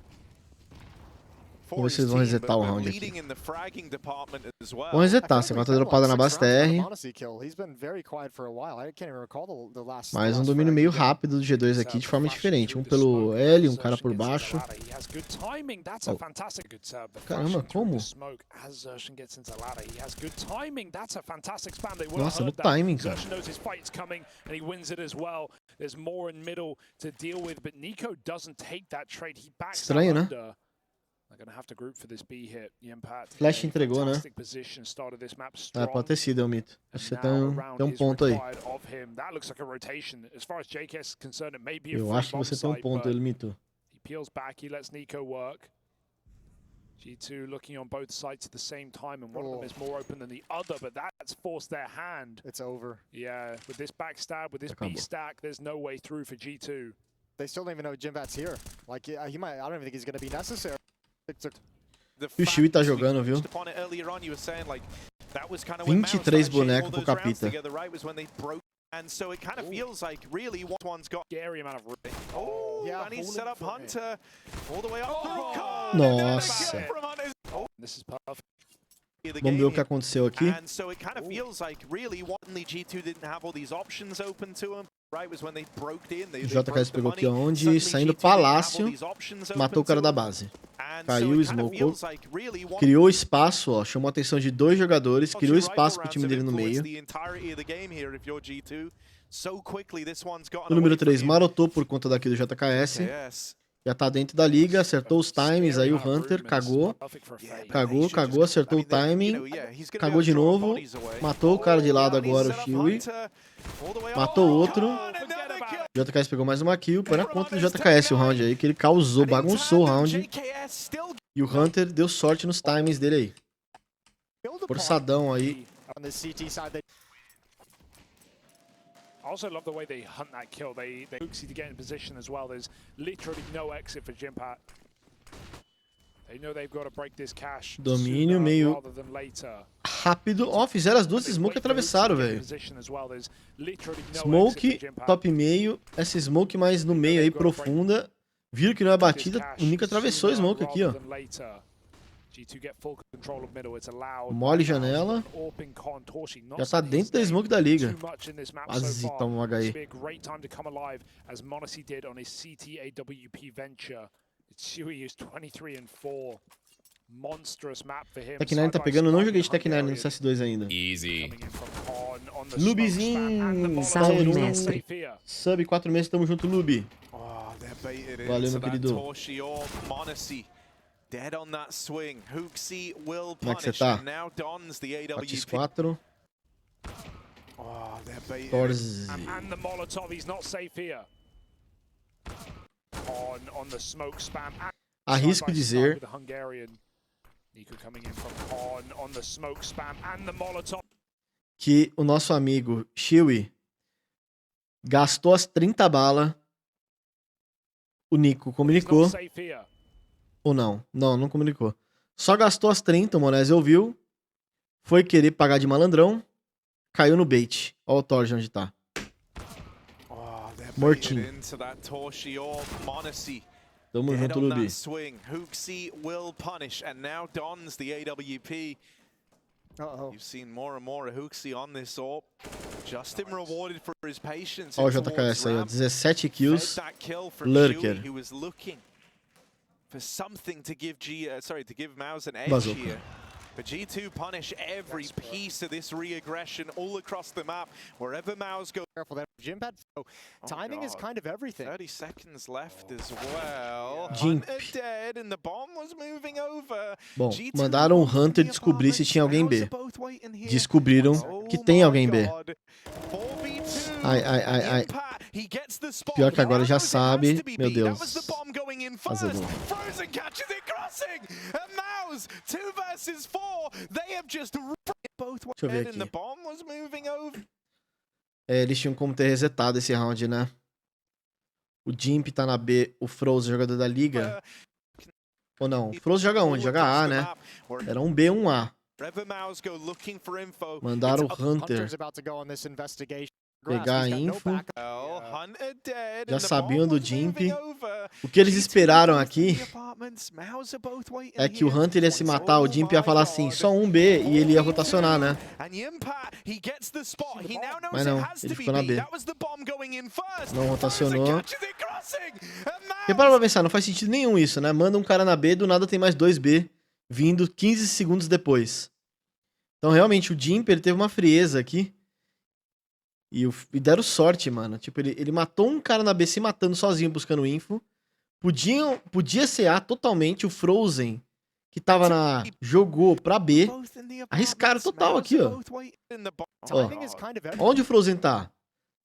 for Vamos ver se his eles vão team, resetar o but round leading aqui. in the fragging department as well. Vamos resetar, I você feel tá like dropada na base 6 rounds TR. for Modesty kill. He's been very quiet for a while. I can't even recall the last. Mais the um last domínio frag meio he did. rápido do G2 aqui de forma diferente. Um pelo L, um cara por baixo. He has good timing. That's a Oh. fantastic good serve. The Caramba, flashing through como? the smoke as Xerxen gets into ladder. He has good timing. That's a fantastic spam. They would Nossa, have no heard that. timing, cara. Xerxen knows his fight's coming and he wins it as well. There's more in middle to deal with, but Nico doesn't take that trade. He backs Estranho, né? out under. They're going to have to group for this B hit. The impact. Flash entregou, né? Fantastic position, started this map Ah, strong. pode ter sido, é o mito. Acho que você Now a tem round um is ponto aí. required of him. That looks like a rotation. As far as JKS is concerned, it may be a Eu free acho que bomb você tem um site, ponto, but ele mito. he peels back, he lets Nico work. G2 looking on both sides at the same time, and one of them is more open than the other, but that's forced their hand. It's over. Yeah, with this backstab, with this B stack, there's no way through for G2. They still don't even know Jimbat's here. Like he might. I don't even think he's going to be necessary. It's a, E o Shui tá jogando, viu? 23 bonecos pro Capita. And so it kind of feels like really one's got scary amount of risk. Oh, yeah, and he set up Hunter all the way up through Khan. Nossa. This is perfect. Vamos ver o que aconteceu aqui. And so it kind of feels like really only G2 didn't have all these options open to him. Right, was when they broke in. O JKS pegou aqui onde, saindo palácio, matou o cara da base. Caiu, smocou, criou espaço, ó, chamou a atenção de 2 jogadores, criou espaço pro time dele no meio. O número 3 marotou por conta daqui do JKS. Já tá dentro da liga, acertou os times, aí o Hunter cagou, acertou o timing, cagou de novo, matou o cara de lado agora, o Shiwi, matou outro. O JKS pegou mais uma kill, põe na conta do JKS o round aí, que ele causou, bagunçou o round. E o Hunter deu sorte nos timings dele aí. Forçadão aí. I also love the way they hunt that kill. They Moozy to get in position as well. There's literally no exit for Jimpat. They know they've got to break this cache Domínio meio rather than later. Rápido. Ó, fizeram as duas smoke e atravessaram, velho. Smoke, top meio. Essa smoke mais no meio aí, profunda. Viram que não é batida. O Nico atravessou a smoke aqui, ó. Mole janela. Já tá dentro da smoke da liga. Quase toma um HE. Tech9 tá pegando, eu não joguei de Tech9 no CS2 ainda. Easy. Lubizinho, Salve, mestre. Sub 4 meses, tamo junto, Lubi. Valeu, meu querido. Dead on that swing. Hooksy will Como é que você punish tá? and now dons the AWP. 4. Oh, they're baited. Torzi. And the Molotov, he's not safe here. On the smoke spam. Arrisco dizer que o nosso amigo Shiwi gastou as 30 balas. O Nico comunicou. Ou não? Não comunicou. Só gastou as 30, o Monese ouviu. Foi querer pagar de malandrão. Caiu no bait. Olha o Torge onde tá. Mortinho. Tamo junto, Lubi. Hooksy will punish and now dons the AWP. You've seen more and more Hooksy on this AWP. Justin rewarded for his patience. Olha o JKS aí, ó. 17 kills. Lurker. He was looking for something to give MOUZ an edge Bazooka. here. But G2 punish every piece of this re-aggression all across the map. Wherever MOUZ goes. Careful there. Jimpat. Timing is kind of everything. 30 seconds left as well. Jimp. Hunter dead and the bomb was moving over. Bom, mandaram o Hunter descobrir se tinha alguém B. Descobriram que tem alguém B. Ai. Pior que agora já sabe. Meu Deus. Azedou. Deixa eu ver aqui. Eles tinham como ter resetado esse round, né? O Jimp tá na B, o Frozen, jogador da liga. Ou não? O Frozen joga onde? Joga A, né? Era um B, um A. Mandaram o Hunter pegar a info. Já sabiam do Jimp. O que eles esperaram aqui é que o Hunter ia se matar, o Jimp ia falar assim, só um B, e ele ia rotacionar, né? Mas não, ele ficou na B. Não rotacionou. Porque para pra pensar, não faz sentido nenhum isso, né? Manda um cara na B, do nada tem mais 2B, vindo 15 segundos depois. Então realmente o Jimp, ele teve uma frieza aqui. E deram sorte, mano. Tipo, ele matou um cara na B se matando sozinho, buscando info. Podia ser A totalmente. O Frozen, que tava na A, jogou pra B. Arriscaram total aqui, ó. Onde o Frozen tá?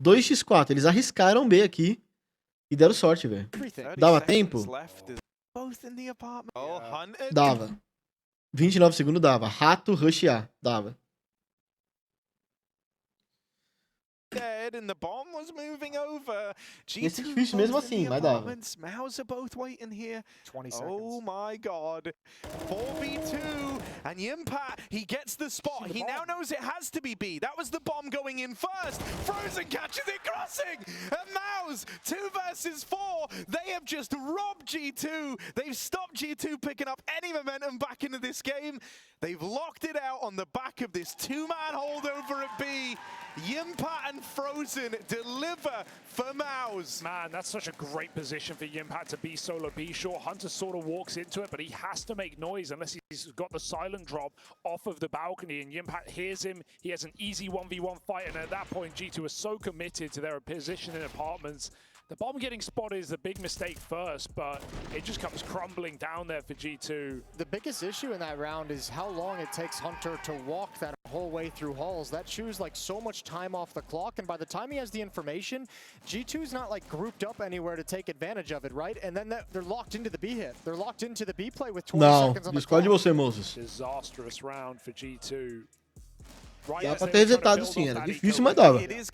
2x4. Eles arriscaram B aqui. E deram sorte, velho. Dava tempo? Dava. 29 segundos dava. Rato, rush A. Dava. dead and the bomb was moving over. Esse é difícil mesmo assim, mas dá. MOUZ are both waiting here. 20 seconds. Oh my god. 4v2 and Yimpat, he gets the spot. He now knows it has to be B. That was the bomb going in first. Frozen catches it crossing. And MOUZ, 2 versus 4. They have just robbed G2. They've stopped G2 picking up any momentum back into this game. They've locked it out on the back of this 2-man holdover at B. Yimpat and Frozen deliver for MOUZ. Man, that's such a great position for Yimpat to be solo B. Sure, Hunter sort of walks into it, but he has to make noise unless he's got the silent drop off of the balcony, and Yimpat hears him. He has an easy 1v1 fight, and at that point, G2 is so committed to their position in apartments. The bomb getting spotted is a big mistake first, but it just comes crumbling down there for G2. The biggest issue in that round is how long it takes Hunter to walk that whole way through halls. That chews like so much time off the clock, and by the time he has the information, G2's not like grouped up anywhere to take advantage of it, right? And then they're locked into the B hit. They're locked into the B play with 20 seconds on the clock. Não, discorde você, Moses. Disastrous round for G2. Dá pra ter resetado sim, era difícil, mas dava. 30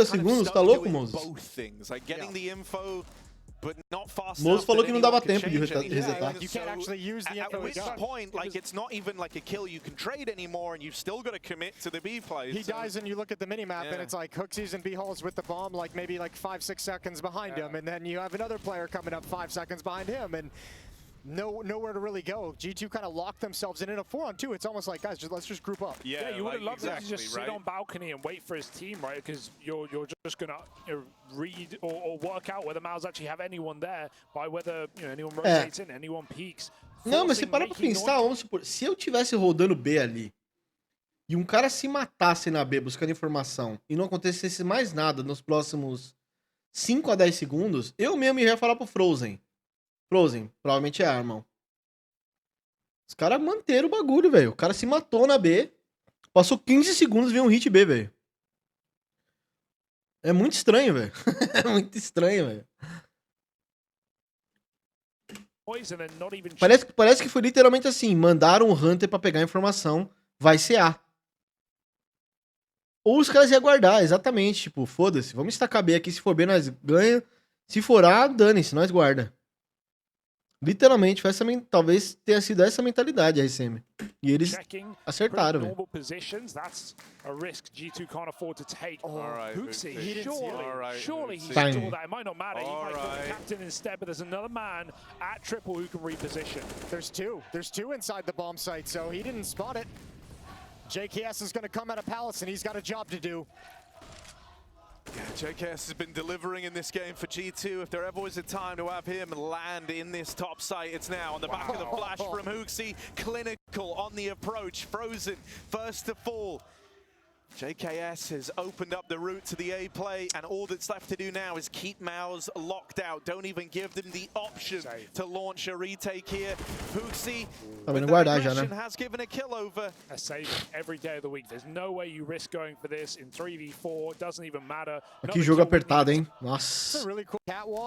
segundos, tá louco, Moses? Moses falou que não dava tempo de resetar. You can't actually use the info at this point, like it's not even like a kill you can trade anymore, and you've still got to commit to the B play. He dies, and you look at the minimap, and it's like HooXi's in B halls with the bomb, like maybe like 5-6 seconds behind him, and then you have another player coming up 5 seconds behind him, and nowhere to really go. G2 kind of locked themselves in a 4-on-2. It's almost like, guys, let's just group up. Yeah, you would have loved to just sit on balcony and wait for his team, right? Because you're just gonna read or work out whether MOUZ actually have anyone there by whether anyone rotates in, anyone peeks. Não, mas você para pra pensar, vamos supor, se eu tivesse rodando B ali e um cara se matasse na B buscando informação e não acontecesse mais nada nos próximos 5 a 10 segundos, eu mesmo ia falar pro Frozen, provavelmente é A, irmão. Os caras manteram o bagulho, velho. O cara se matou na B. Passou 15 segundos e veio um hit B, velho. É muito estranho, velho. É muito estranho, velho. Parece que foi literalmente assim. Mandaram um Hunter pra pegar a informação. Vai ser A. Ou os caras iam guardar, exatamente. Tipo, foda-se. Vamos estacar B aqui. Se for B, nós ganha. Se for A, dane-se. Nós guarda. Literalmente, foi essa, talvez tenha sido essa mentalidade a RCM. E eles acertaram, velho. Surely he saw that. It might not matter. He might go the captain instead, but there's another man at triple who can reposition. There's two inside the bomb site, so he didn't spot it. JKS is going to come out of Palace, and he's got a job to do. Yeah, JKS has been delivering in this game for G2. If there ever was a time to have him land in this top site, it's now. On the back of the flash from HooXi, clinical on the approach. Frozen, first to fall. JKS has opened up the route to the A play, and all that's left to do now is keep MOUZ locked out. Don't even give them the option to launch a retake here. HooXi has given a kill over. A save every day of the week. There's no way you risk going for this in 3v4. Doesn't even matter. Que jogo apertado, hein? Nossa.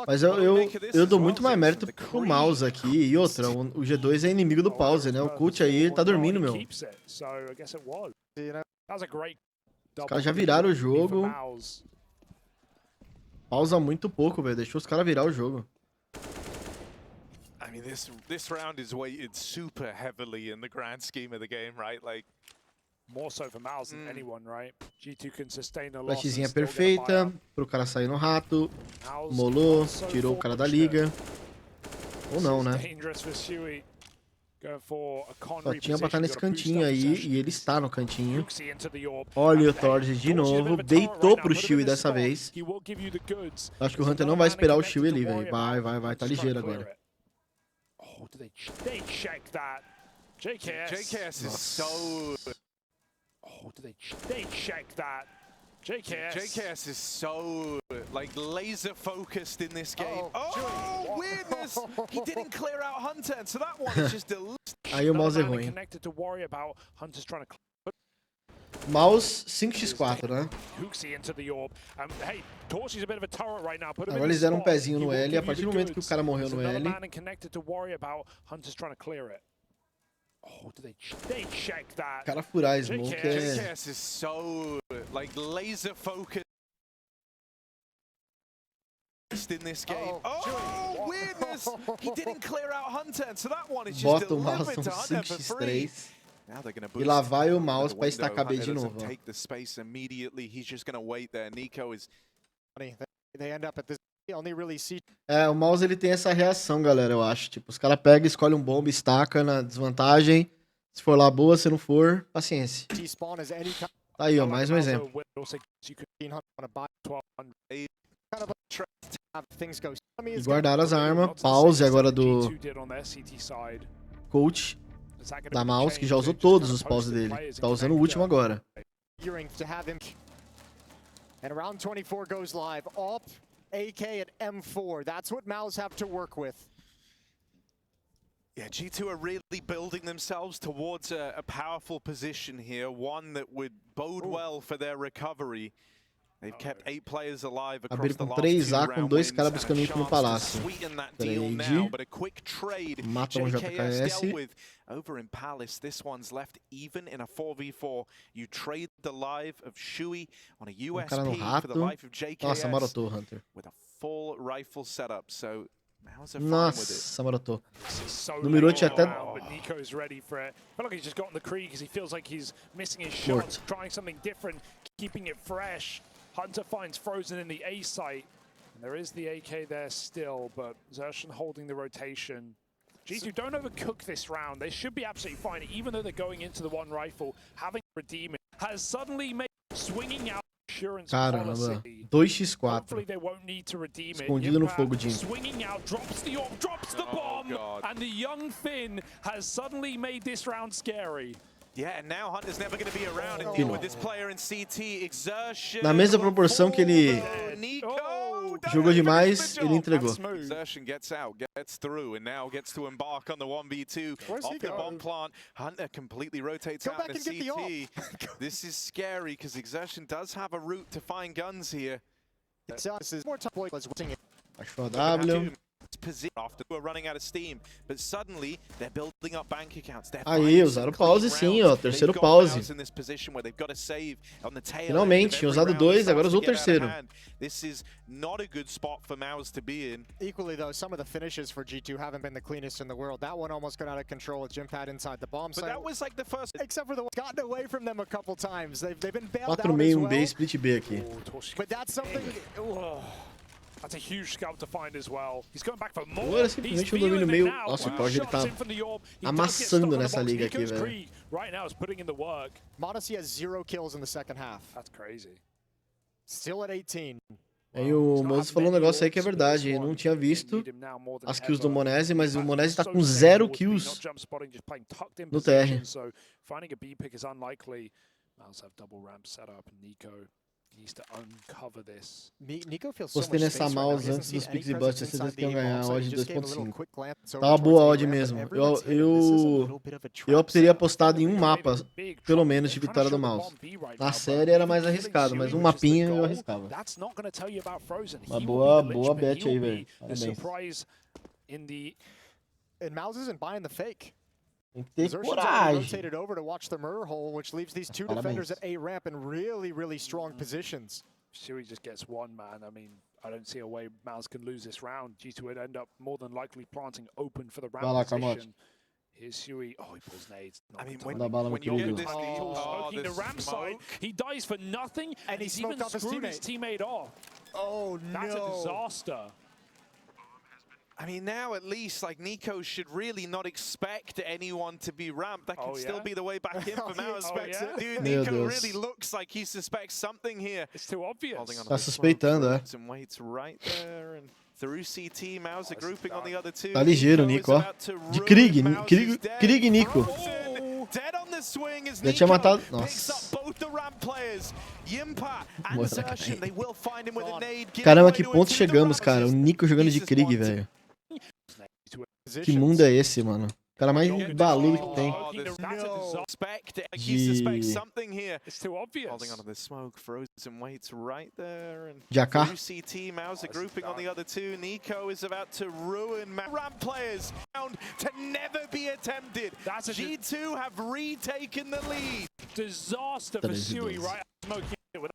Mas eu dou muito mais mérito pro MOUZ aqui. E outra, o G2 é inimigo do pause, né? O Cult aí tá dormindo, meu. Os caras já viraram o jogo. Pausa muito pouco, velho. Deixou os caras virar o jogo. I mean, this round is weighted super heavily in the grand scheme of the game, right? Like more so for MOUZ than anyone, right? G2 can sustain a loss. Flashzinha perfeita pro cara sair no rato. Molou, tirou o cara da liga. Ou não, né? Só tinha pra estar nesse cantinho aí, e ele está no cantinho. Olha o Torres de novo, deitou pro Shield dessa vez. Acho que o Hunter não vai esperar o Shield ali, velho. Vai, tá ligeiro agora. JKS is so... JKS is so like laser focused in this game. Oh, weirdness! He didn't clear out Hunter, and so that one is just Aí o MOUZ é ruim. MOUZ 5x4, né? Agora eles deram um pezinho no L, e a partir do momento que o cara morreu no L... Oh, they check that. Cara furar smoke é... JKS is so, like, laser focused in this game. Oh, weirdness! He didn't clear out Hunter, and so that one is just Bota o mouse delivered to no Hunter for free. 5x3 Now they're gonna e lá vai o mouse the pra estacar B window. de Hunter novo. doesn't Ó. take the space immediately. He's just gonna wait there. Nico is... They end up at this only really see. É, o mouse ele tem essa reação, galera, eu acho. Tipo, os caras pegam, escolhem um bomba, estaca na desvantagem. Se for lá boa, se não for, paciência. Tá aí, ó, mais um exemplo. E guardaram as armas. Pause agora do coach da mouse, que já usou todos os pauses dele. Tá usando o último agora. And round 24 goes live. AWP, AK, and M4. That's what MOUZ have to work with. Yeah, G2 are really building themselves towards a powerful position here, one that would bode well for their recovery. They've kept 8 players alive across the last 3A 2 com round 2 wins, caras and a buscando ir no chance to palácio. sweeten that deal Trade. now, but a quick trade Mata um JKS dealt JKS. with over in Palace. This one's left even in a 4v4. You trade the life of Shui on a cara no USP for the rato. life of Nossa, JKS marotou, Hunter. with a full rifle setup. So MOUZ are fine with it. Nossa, marotou. So No Mirage até... but Nico's ready for it. I feel like he's just gotten the Krieg because he feels like he's missing his shots, trying something different, keeping it fresh. Hunter finds Frozen in the A site. And there is the AK there still, but Xerxen holding the rotation. G2, don't overcook this round. They should be absolutely fine, even though they're going into the one rifle. Having to redeem it has suddenly made swinging out insurance Caramba, policy. 2x4. Hopefully they won't need to redeem it. Escondido no fogo, Jim. Swinging out, drops the orb, drops the bomb, and the young Finn has suddenly made this round scary. Yeah, and now Hunter's never going to be around and deal with this player in CT. Exertion. Na mesma proporção que ele jogou demais, ele entregou. Exertion gets out, gets through, and now gets to embark on the 1v2. Off the bomb plant, Hunter completely rotates out in CT. This is scary because Exertion does have a route to find guns here. Achou a W. After we're running out of steam, but suddenly they're building up bank accounts. Aí, usaram pause sim, ó. Terceiro pause. Finalmente, tinha usado 2, agora usou o terceiro. This is not a good spot for MOUZ to be in. Equally though, some of the finishes for G2 haven't been the cleanest in the world. That one almost got out of control with Jimpad inside the bomb site. But that was like the first, except for the one gotten away from them a couple times. They've been bailed 4 out meio, as well. B, split B aqui. But that's something. That's a huge scalp to find as well. He's going back for more. Agora simplesmente o domínio meio... Nossa, o Torge ele tá amassando nessa liga aqui, velho. Right now is putting in the work. Modesty has 0 kills in the second half. That's crazy. Still at 18. Aí o Moses falou um negócio aí que é verdade. Eu não tinha visto as kills do Monese, mas o Monese tá com 0 kills no TR. Finding a B pick is unlikely. MOUZ have double ramp set up. Nico needs to uncover this. Nico feels so Postei much nessa space mouse right now. antes dos picks e busts, eu certeza que iam ganhar a odd de 2.5. Tava Tava boa a odd mesmo. Eu teria apostado em um mapa, pelo menos, de vitória do mouse. Na série era mais arriscado, mas um mapinha eu arriscava. Uma boa bet aí, velho. Parabéns. And MOUZ isn't buying the fake. Tem que ter coragem. Rotated over to watch the mirror hole, which leaves these two defenders at A ramp in really strong positions. Shui just gets one man. I mean, I don't see a way MOUZ can lose this round. G2 would end up more than likely planting open for the round position. Here's Shui. Oh, he pulls nades. I mean, when you're smoking the ramp side, he dies for nothing, and he's even screwed his teammate off. Oh no! That's a disaster. I mean, now at least, like, Nico should really not expect anyone to be ramped. That could still be the way back in for MOUZ. Dude, Nico really looks like he suspects something here. It's too obvious. Tá suspeitando, é. Some weights right there and through CT, MOUZ are grouping on the other two. Tá ligeiro, Nico, ó. De Krieg Nico. Já tinha matado. Nossa. Caramba, que ponto chegamos, cara. O Nico jogando de Krieg, velho. Que mundo é esse, mano? Cara mais baludo que tem. De AK. MOUZ grouping on the other two. Nico is about to ruin ramp players to never be attempted. G2 have retaken the lead. Disaster for Sui, right? Smoking it with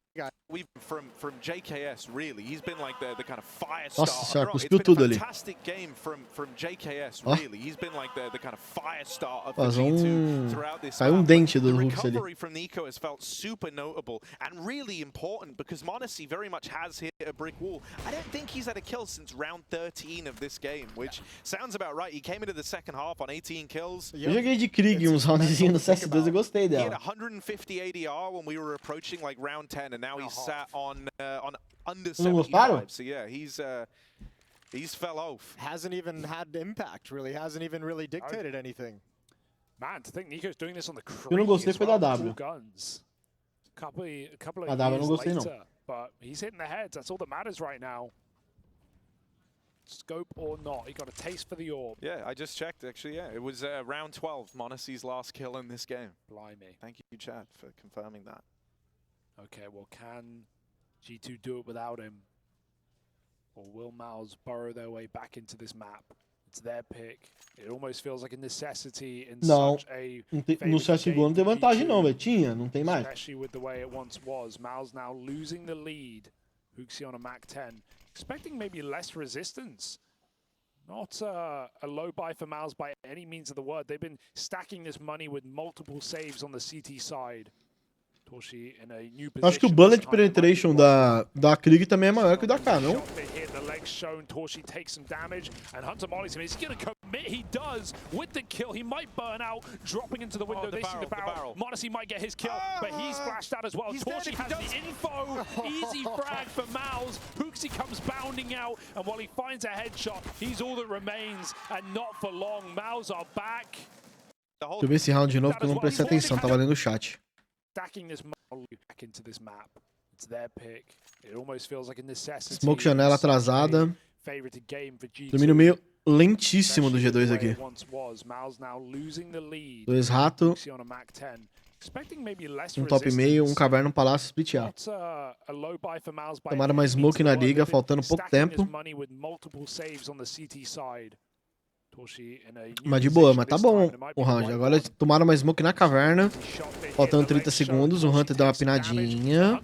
We've from JKS really. He's been like the kind of fire Nossa star. senhora, cuspiu tudo ali. Fantastic game from JKS Ó. really. He's been like the kind of fire star of the Vazou G2 throughout this. Caiu dente do The Hux ali. recovery from Nico has felt super notable and really important because m0NESY very much has hit a brick wall. I don't think he's had a kill since round 13 of this game, which sounds about right. He came into the second half on 18 kills. Eu joguei de Krieg uns roundzinhos no CS2 e gostei He had dela. 150 ADR when we were approaching like round 10, and now he's sat on under Não gostaram? 75. So yeah, he's fell off. Hasn't even had impact, really. Hasn't even really dictated anything. Man, to think Nico's doing this on the crease. Eu não gostei foi da as well, W. full guns. A couple of A W eu years não gostei, later, não. but he's hitting the heads. That's all that matters right now. Scope or not, he got a taste for the orb. Yeah, I just checked actually. Yeah, it was round 12, m0NESY's last kill in this game. Blimey. Thank you, Chad, for confirming that. Okay, well, can G2 do it without him? Or will MOUZ burrow their way back into this map? It's their pick. It almost feels like a necessity in Não, such a no CSGO não tem vantagem não, velho. Tinha, não tem mais. especially with the way it once was. MOUZ now losing the lead. Huxi on a Mac 10. Expecting maybe less resistance. Not a low buy for MOUZ by any means of the word. They've been stacking this money with multiple saves on the CT side. Torshi in a new position. Acho que o bullet penetration da Krieg também é maior que o da K, não? The legs shown, Torshi takes some damage, and Hunter mollies him. He's gonna commit, he does, with the kill. He might burn out, dropping into the window. They see the barrel. m0NESY might get his kill, but he's flashed out as well. Torshi has the info, easy frag for MOUZ. Huxi comes bounding out, and while he finds a headshot, he's all that remains, and not for long. MOUZ are back. Deixa eu ver esse round de novo que eu não prestei atenção, tava lendo o chat. Stacking this back into this map. It's their pick. It almost feels like a necessity. Smoke janela atrasada. Domínio meio lentíssimo do G2 aqui. Dois rato. Um top meio, um caverna, um palácio, splitear. Tomaram mais smoke na liga, faltando pouco tempo. Mas de boa, mas tá bom o round. Agora tomaram mais smoke na caverna. Faltando 30 segundos, o Hunter deu uma pinadinha.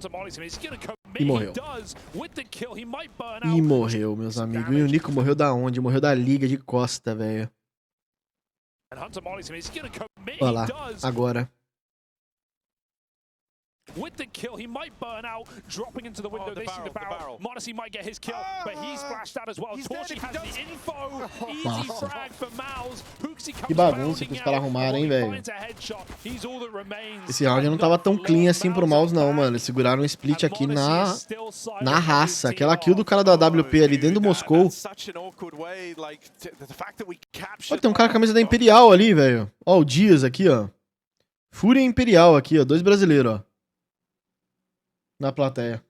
E morreu. E morreu, meus amigos. E o Nico morreu da onde? Morreu da liga de costa, velho. Olha lá, agora. With the kill, he might burn out, dropping into the window. They see the barrel. m0NESY might get his kill, but he's flashed out as well. Torshi has the info, easy frag for MOUZ. Huxi comes Que bagunça que os caras arrumaram, hein, velho. He's all that remains. Esse round não tava tão clean assim pro MOUZ não, mano. Eles seguraram um split aqui na raça. Aquela kill do cara da WP ali dentro do Moscou. Olha, tem um cara com a camisa da Imperial ali, velho. Ó, o Dias aqui, ó. Fúria Imperial aqui, ó. Dois brasileiros, ó. Na plateia.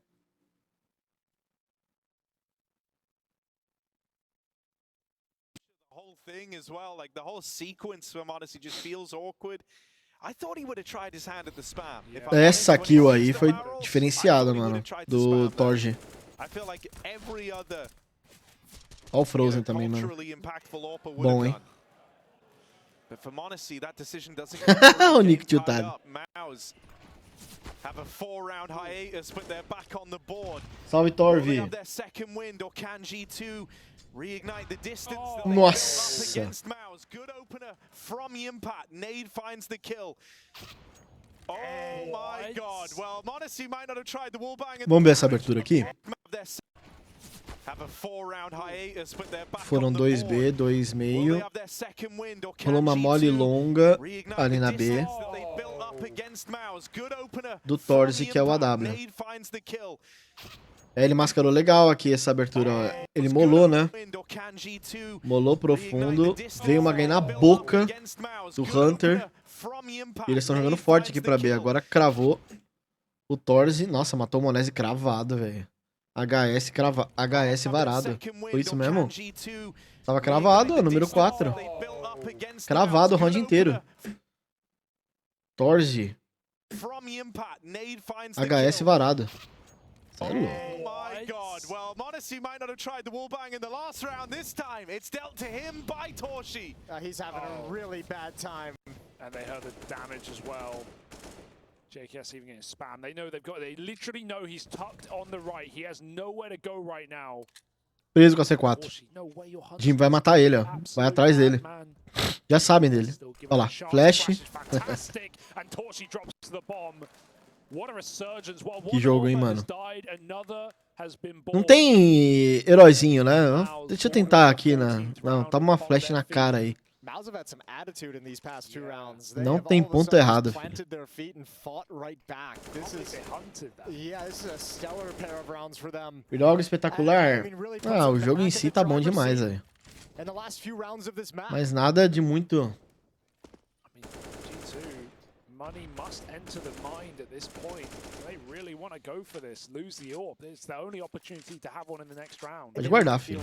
The whole thing as well, like the whole sequence for m0NESY just feels awkward. I thought he would have tried his hand at the spam. Essa kill aí foi diferenciada, mano, do Torge. Ó o Frozen também, mano. Bom, hein? O Nick tiltado. Have a 4-round hiatus, but they're back on the board. Salve, Torvi. Their second wind, or can G2 reignite the distance Nossa. against MOUZ? Good opener from Impact. Nade finds the kill. Oh my god. Well, m0NESY might not have tried the wallbang. Vamos ver essa abertura aqui. Foram 2B, 2 meio. Rolou uma mole longa ali na B. Do Torzi, que é o AW. Ele mascarou legal aqui essa abertura. Ó. Ele molou, né? Molou profundo. Veio uma ganha na boca do Hunter. E eles estão jogando forte aqui pra B. Agora cravou o Torzi. Nossa, matou o m0NESY cravado, velho. HS varado. Foi isso mesmo? Tava cravado, ó, número 4. Cravado o round inteiro. Torzi. HS varado. Oh my god. Well, m0NESY might not have tried the wallbang in the last round. This time, it's dealt to him by Torshi. He's having a really bad time. And they heard the damage as well. JKS even getting spammed. They know they literally know he's tucked on the right. He has nowhere to go right now. Preso com a C4. Jim vai matar ele, ó. Vai atrás dele. Já sabem dele. Olha lá, flash. Que jogo, hein, mano. Não tem heróizinho, né? Deixa eu tentar aqui, né? Não, toma uma flash na cara aí. Não tem ponto errado, filho. Jogo espetacular. Ah, o jogo em si tá bom demais, velho. Mas nada de muito... Money must enter the mind at this point. They really want to go for this. Lose the orb. It's the only opportunity to have one in the next round. Pode guardar, filho.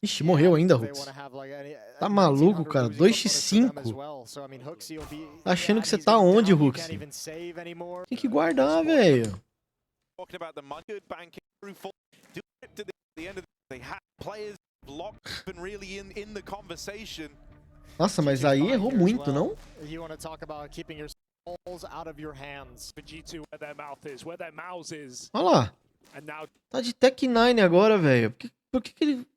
Ixi, morreu ainda, Hux. Tá maluco, cara? 2x5. Tá achando que você tá onde, Hux? Tem que guardar, velho. Nossa, mas aí errou muito, não? Olha lá. Tá de Tech 9 agora, velho. Por que ele...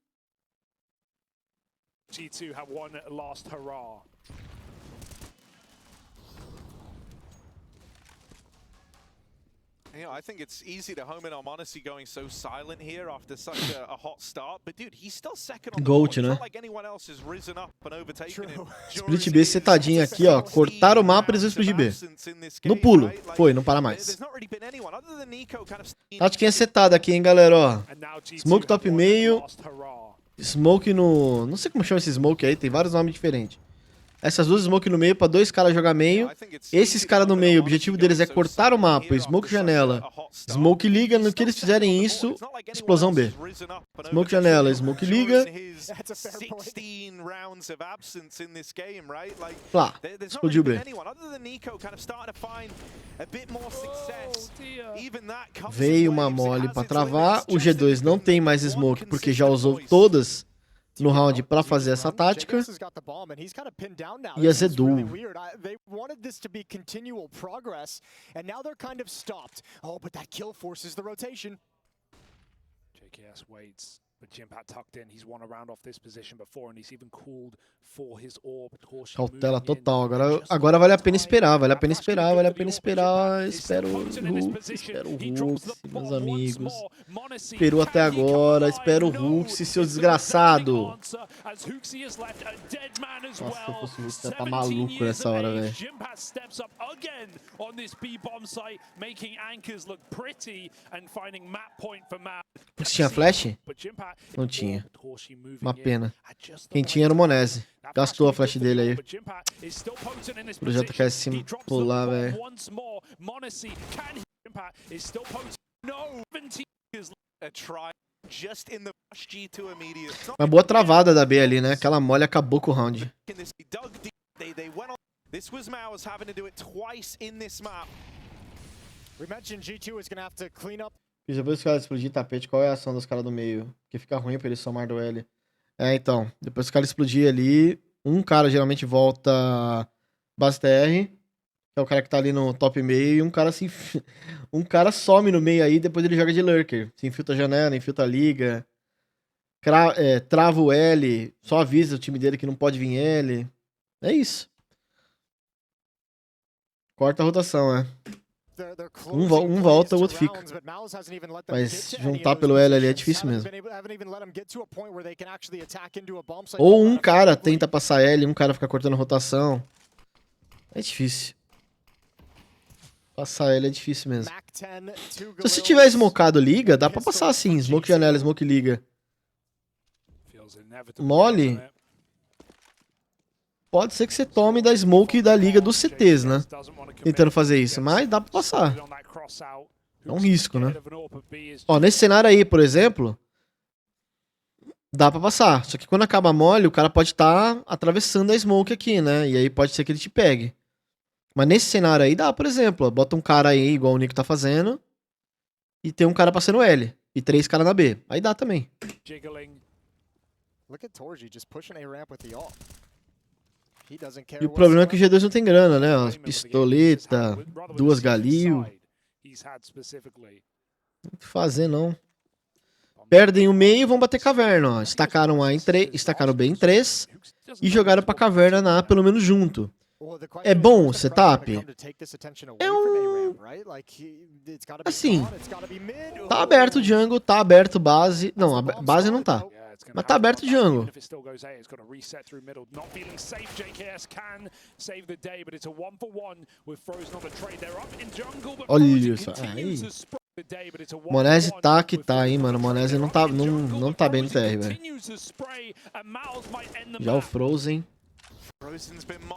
G2 have one last hurrah. You know, I think it's easy to home in on m0NESY going so silent here after such a hot start, but dude, he's still second on the board. It's not like anyone else has risen up and overtaken him. Split B setadinho aqui, ó. Cortaram o mapa e eles vão split B. No pulo. Foi, não para mais. Tática setada aqui, hein, galera, ó. Smoke top meio. Smoke no... Não sei como chama esse smoke aí, tem vários nomes diferentes. Essas duas smoke no meio pra dois caras jogar meio. Esses caras no meio, o objetivo deles é cortar o mapa, smoke janela. Smoke liga, no que eles fizerem isso, explosão B. Smoke janela, smoke liga. Lá, explodiu B. Veio uma mole pra travar. O G2 não tem mais smoke porque já usou todas no round pra fazer essa tática. E azedou. JKS waits, but Jimpat tucked in. He's won a round off this position before, and he's even called for his orb. Cautela total. Agora vale a pena esperar, vale a pena esperar, vale a pena esperar. Espero o Hux, meus amigos. Esperou até agora, espero o Hux, seu desgraçado. Nossa, se eu fosse o Hux, já tá maluco nessa hora, velho. Hux tinha flash? Não tinha. Uma pena. Quem tinha era o m0NESY. Gastou a flash dele aí. O projeto quer se pular, velho. Uma boa travada da B ali, né? Aquela mole acabou com o round. E depois que os caras explodir tapete, qual é a ação dos caras do meio? Que fica ruim pra ele somar do L. É, então, depois que o cara explodir ali, um cara geralmente volta base TR, que é o cara que tá ali no top meio, e um cara um cara some no meio aí, depois ele joga de lurker. Se infiltra a janela, infiltra a liga, trava o L, só avisa o time dele que não pode vir L. É isso. Corta a rotação, é. Um volta, o outro fica. Mas juntar pelo L ali é difícil mesmo. Ou um cara tenta passar L, um cara fica cortando rotação. É difícil. Passar L é difícil mesmo. Se você tiver smocado liga, dá pra passar assim. Smoke janela, smoke liga. Mole. Pode ser que você tome da smoke da liga dos CTs, né? Tentando fazer isso, mas dá pra passar. É um risco, né? Ó, nesse cenário aí, por exemplo, dá pra passar. Só que quando acaba mole, o cara pode estar atravessando a smoke aqui, né? E aí pode ser que ele te pegue. Mas nesse cenário aí dá, por exemplo, ó, bota um cara aí, igual o Nico tá fazendo, e tem um cara passando L. E 3 caras na B. Aí dá também. E o problema é que o G2 não tem grana, né? As pistoleta, 2 Galil. Não tem o que fazer, não. Perdem o meio e vão bater caverna, ó. Estacaram A em 3, estacaram B em 3 e jogaram pra caverna na A pelo menos junto. É bom o setup? É um... Assim, tá aberto o jungle, tá aberto base. Não, a base não tá. Mas tá aberto o jungle. Olha só. Aí. Monese tá que tá, hein, mano. Monese não tá bem no TR, velho. Já o Frozen.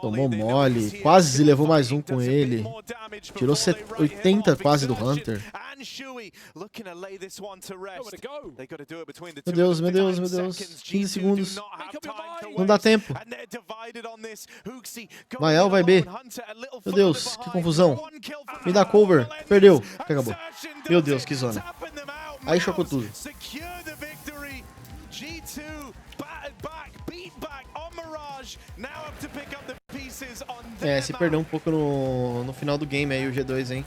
Tomou mole, quase levou mais um com ele. Tirou 80 quase do Hunter. Meu Deus, meu Deus, meu Deus. 15 segundos. Não dá tempo. Vai A ou vai B? Meu Deus, que confusão. Me dá cover. Perdeu. Acabou. Meu Deus, que zona. Aí chocou tudo. É, se perdeu um pouco no final do game aí o G2, hein.